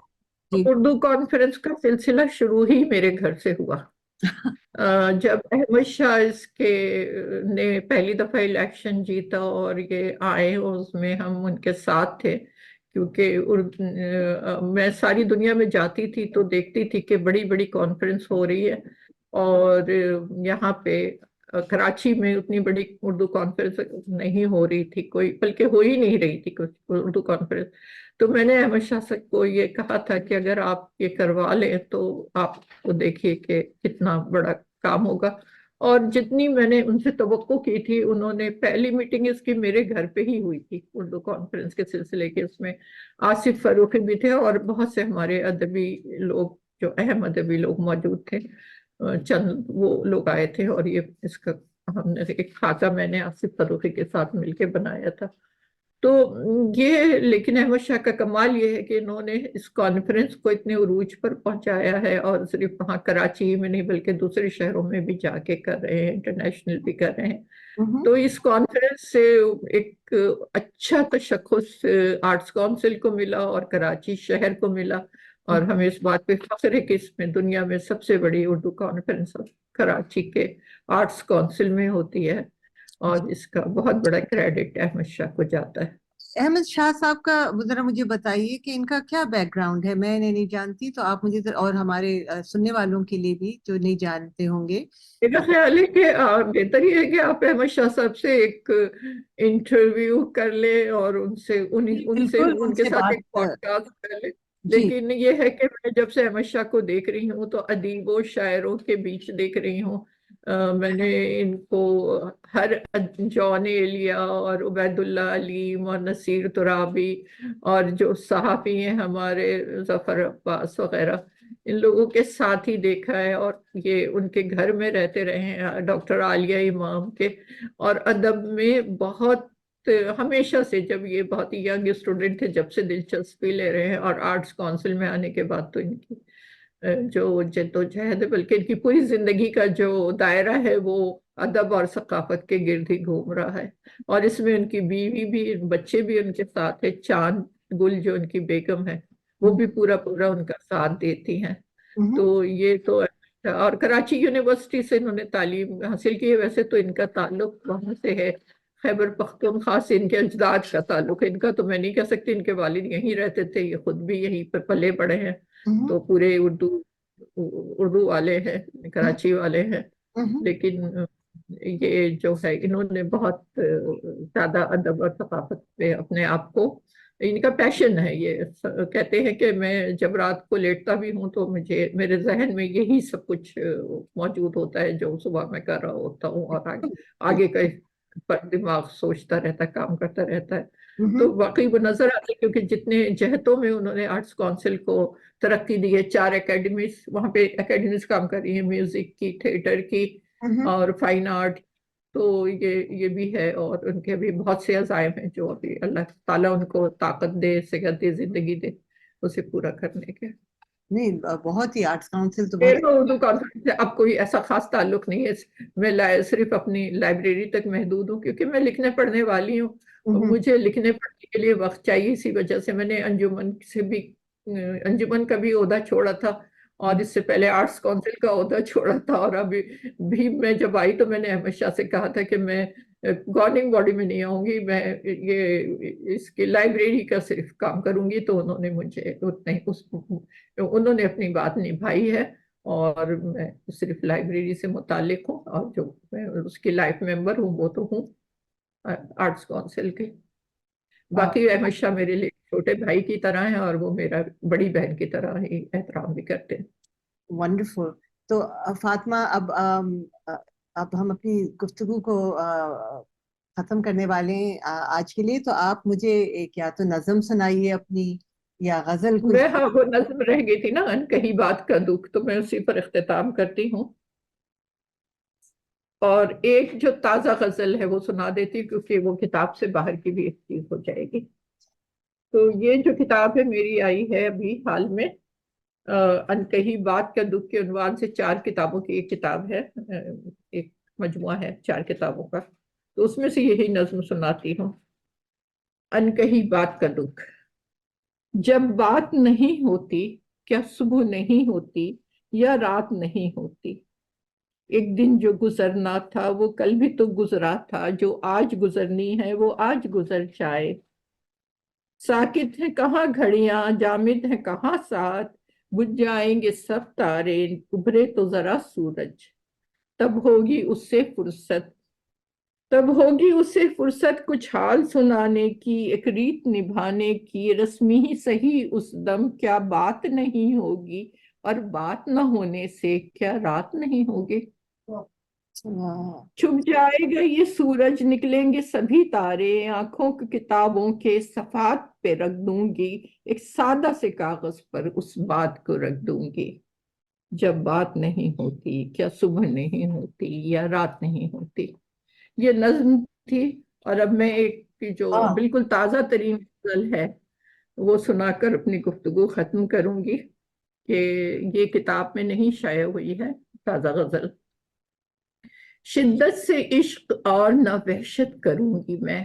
جی۔ اردو کانفرنس کا سلسلہ شروع ہی میرے گھر سے ہوا۔ جب احمد شاہ اس کے نے پہلی دفعہ الیکشن جیتا اور یہ آئے، اور اس میں ہم ان کے ساتھ تھے، کیونکہ میں ساری دنیا میں جاتی تھی تو دیکھتی تھی کہ بڑی بڑی کانفرنس ہو رہی ہے، اور یہاں پہ کراچی میں اتنی بڑی اردو کانفرنس نہیں ہو رہی تھی کوئی، بلکہ ہو ہی نہیں رہی تھی کچھ اردو کانفرنس۔ تو میں نے احمد شاہ صاحب کو یہ کہا تھا کہ اگر آپ یہ کروا لیں تو آپ کو دیکھیے کہ کتنا بڑا کام ہوگا، اور جتنی میں نے ان سے توقع کی تھی، انہوں نے پہلی میٹنگ اس کی میرے گھر پہ ہی ہوئی تھی اردو کانفرنس کے سلسلے کے، اس میں آصف فروخی بھی تھے اور بہت سے ہمارے ادبی لوگ، جو اہم ادبی لوگ موجود تھے، چند وہ لوگ آئے تھے، اور یہ اس کا ہم نے ایک خاکہ میں نے آصف فروخی کے ساتھ مل کے بنایا تھا۔ تو یہ، لیکن احمد شاہ کا کمال یہ ہے کہ انہوں نے اس کانفرنس کو اتنے عروج پر پہنچایا ہے، اور صرف وہاں کراچی میں نہیں بلکہ دوسرے شہروں میں بھی جا کے کر رہے ہیں، انٹرنیشنل بھی کر رہے ہیں۔ ہوں تو اس کانفرنس سے ایک اچھا تشخص آرٹس کونسل کو ملا اور کراچی شہر کو ملا، اور ہمیں اس بات پہ فخر ہے کہ اس میں دنیا میں سب سے بڑی اردو کانفرنس کراچی کے آرٹس کونسل میں ہوتی ہے، اور اس کا بہت بڑا کریڈٹ احمد شاہ کو جاتا ہے۔ احمد شاہ صاحب کا ذرا مجھے بتائیے کہ ان کا کیا بیک گراؤنڈ ہے، میں نہیں جانتی، تو آپ مجھے اور ہمارے سننے والوں کے لیے بھی جو نہیں جانتے ہوں گے۔ میرا خیال ہے کہ بہتر یہ ہے کہ آپ احمد شاہ صاحب سے ایک انٹرویو کر لیں، اور ان سے جی بالکل، ان ان کے سے ساتھ ایک بات پوڈ کاسٹ کر لیں۔ جی لیکن یہ ہے کہ میں جب سے احمد شاہ کو دیکھ رہی ہوں تو ادیبوں شاعروں کے بیچ دیکھ رہی ہوں، میں نے ان کو ہر جون ایلیا اور عبید اللہ علیم اور نصیر ترابی اور جو صحافی ہیں ہمارے ظفر عباس وغیرہ، ان لوگوں کے ساتھ ہی دیکھا ہے، اور یہ ان کے گھر میں رہتے رہے ہیں ڈاکٹر عالیہ امام کے، اور ادب میں بہت ہمیشہ سے، جب یہ بہت ہی ینگ اسٹوڈنٹ تھے جب سے دلچسپی لے رہے ہیں، اور آرٹس کونسل میں آنے کے بعد تو ان کی جو جد و جہد ہے، بلکہ ان کی پوری زندگی کا جو دائرہ ہے وہ ادب اور ثقافت کے گرد ہی گھوم رہا ہے، اور اس میں ان کی بیوی بھی، بچے بھی ان کے ساتھ ہے، چاند گل جو ان کی بیگم ہے وہ بھی پورا پورا ان کا ساتھ دیتی ہیں۔ ہوں تو یہ تو اچھا، اور کراچی یونیورسٹی سے انہوں نے تعلیم حاصل کی ہے، ویسے تو ان کا تعلق وہاں سے ہے، خیبر پختونخوا سے ان کے اجداد کا تعلق ہے، ان کا تو میں نہیں کہہ سکتی، ان کے والد یہیں رہتے تھے، یہ خود بھی یہیں پر پلے بڑے ہیں، ہوں تو پورے اردو والے ہیں، کراچی والے ہیں، ہوں لیکن یہ جو ہے انہوں نے بہت زیادہ ادب اور ثقافت پہ اپنے آپ کو، ان کا پیشن ہے یہ، کہتے ہیں کہ میں جب رات کو لیٹتا بھی ہوں تو مجھے میرے ذہن میں یہی سب کچھ موجود ہوتا ہے جو صبح میں کر رہا ہوتا ہوں، اور آگے کا پر دماغ سوچتا رہتا ہے، کام کرتا رہتا ہے۔ تو ہوں واقعی وہ نظر آتے، کیونکہ جتنے جہتوں میں انہوں نے آرٹس کونسل کو ترقی دی ہے، 4 اکیڈمیز وہاں پہ اکیڈمیز کام کر رہی ہیں، میوزک کی، تھیٹر کی ہوں اور فائن آرٹ، تو یہ بھی ہے، اور ان کے بھی بہت سے عزائم ہیں جو ابھی اللہ تعالیٰ ان کو طاقت دے، صحت دے، زندگی دے اسے پورا کرنے کے۔ نہیں، بہت ہی آرٹس کاؤنسل تو بہت میرا اردو کانفرنس سے اب کوئی ایسا خاص تعلق نہیں ہے، میں صرف اپنی لائبریری تک محدود ہوں، کیونکہ میں لکھنے پڑھنے والی ہوں، اور مجھے لکھنے پڑھنے کے لیے وقت چاہیے، اسی وجہ سے میں نے انجمن سے بھی انجمن کا بھی عہدہ چھوڑا تھا، اور اس سے پہلے آرٹس کونسل کا عہدہ چھوڑا تھا، اور ابھی بھی میں جب آئی تو میں نے احمد شاہ سے کہا تھا کہ میں گورننگ باڈی میں نہیں آؤں گی میں، یہ اس کی لائبریری کا صرف کام کروں گی. تو انہوں نے مجھے انہوں نے اپنی بات نبھائی ہے، اور میں صرف لائبریری سے متعلق ہوں، اور جو میں اس کی لائف ممبر ہوں وہ تو ہوں آرٹس کونسل کے. باقی احمد شاہ میرے لیے چھوٹے بھائی کی طرح ہیں، اور وہ میرا بڑی بہن کی طرح ہی احترام بھی کرتے ہیں. ونڈرفل. تو فاطمہ، اب ہم اپنی گفتگو کو ختم کرنے والے ہیں آج کے لیے. تو آپ مجھے ایک یا تو نظم سنائیے اپنی، یا غزل کوئی. ہاں وہ نظم رہ گئی تھی نا، ان کہیں بات کا دکھ، تو میں اسی پر اختتام کرتی ہوں. اور ایک جو تازہ غزل ہے وہ سنا دیتی، کیونکہ وہ کتاب سے باہر کی بھی ایک چیز ہو جائے گی. تو یہ جو کتاب ہے میری آئی ہے ابھی حال میں، انکہی بات کا دکھ کے عنوان سے 4 کتابوں کی ایک کتاب ہے، ایک مجموعہ ہے 4 کتابوں کا. تو اس میں سے یہی نظم سناتی ہوں. انکہی بات کا دکھ. جب بات نہیں ہوتی، کیا صبح نہیں ہوتی یا رات نہیں ہوتی؟ ایک دن جو گزرنا تھا وہ کل بھی تو گزرا تھا، جو آج گزرنی ہے وہ آج گزر جائے. ساکت ہیں کہاں گھڑیاں، جامد ہیں کہاں ساتھ، بجھ جائیں گے سب تارے، ابھرے تو ذرا سورج. تب ہوگی اس سے فرصت، تب ہوگی اسے فرصت، کچھ حال سنانے کی، ایک ریت نبھانے کی، رسمی ہی صحیح اس دم. کیا بات نہیں ہوگی، اور بات نہ ہونے سے کیا رات نہیں ہوگی؟ چھپ جائے گا یہ سورج، نکلیں گے سبھی تارے، آنکھوں کی کتابوں کے صفحات پہ رکھ دوں گی، ایک سادہ سے کاغذ پر اس بات کو رکھ دوں گی. جب بات نہیں ہوتی، کیا صبح نہیں ہوتی یا رات نہیں ہوتی. یہ نظم تھی. اور اب میں ایک جو بالکل تازہ ترین غزل ہے وہ سنا کر اپنی گفتگو ختم کروں گی، کہ یہ کتاب میں نہیں شائع ہوئی ہے. تازہ غزل. شدت سے عشق اور نہ وحشت کروں گی میں،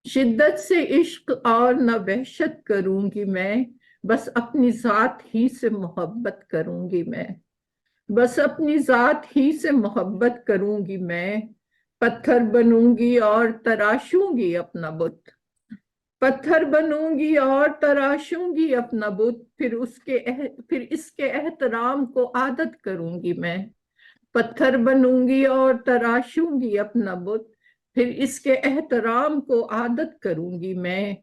شدت سے عشق اور نہ وحشت کروں گی میں، بس اپنی ذات ہی سے محبت کروں گی میں، بس اپنی ذات ہی سے محبت کروں گی میں. پتھر بنوں گی اور تراشوں گی اپنا بت، پتھر بنوں گی اور تراشوں گی اپنا بت، پھر اس کے احترام کو عادت کروں گی میں. پتھر بنوں گی اور تراشوں گی اپنا بت، پھر اس کے احترام کو عادت کروں گی میں.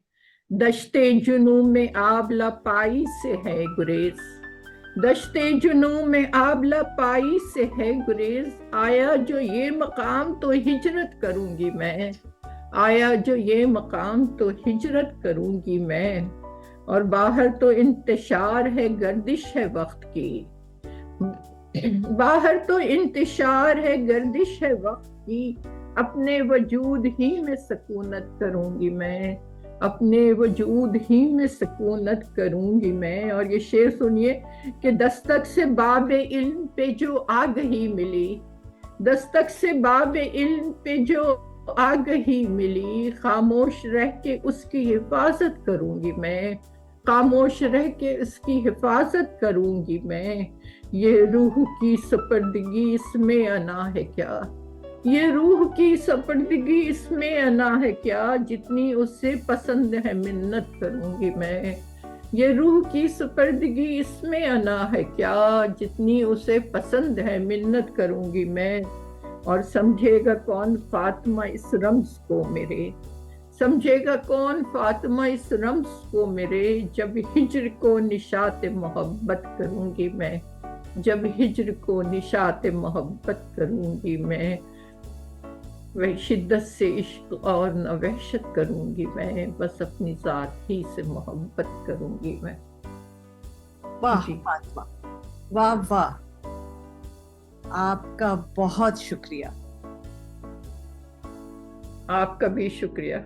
دشتے جنوں میں آبلہ پائی سے ہے گریز، دشتے جنوں میں آبلہ پائی سے ہے گریز، آیا جو یہ مقام تو ہجرت کروں گی میں، آیا جو یہ مقام تو ہجرت کروں گی میں. اور باہر تو انتشار ہے گردش ہے وقت کی، باہر تو انتشار ہے گردش ہے وقت کی، اپنے وجود ہی میں سکونت کروں گی میں، اپنے وجود ہی میں سکونت کروں گی میں. اور یہ شعر سنیے کہ دستک سے باب علم پہ جو آگہی ملی، دستک سے باب علم پہ جو آگہی ملی، خاموش رہ کے اس کی حفاظت کروں گی میں، خاموش رہ کے اس کی حفاظت کروں گی میں. یہ روح کی سپردگی اس میں انا ہے کیا، یہ روح کی سپردگی اس میں انا ہے کیا، جتنی اس سے پسند ہے منت کروں گی میں. یہ روح کی سپردگی اس میں انا ہے کیا، جتنی اسے پسند ہے منت کروں گی میں. اور سمجھے گا کون فاطمہ اس رمز کو میرے، سمجھے گا کون فاطمہ اس رمز کو میرے، جب ہجر کو نشاط محبت کروں گی میں، جب ہجر کو نشاط محبت کروں گی میں. وہ شدت سے عشق اور نہ وحشت کروں گی میں، بس اپنی ذات ہی سے محبت کروں گی میں. واہ فاطمہ، واہ واہ، آپ کا بہت شکریہ. آپ کا بھی شکریہ.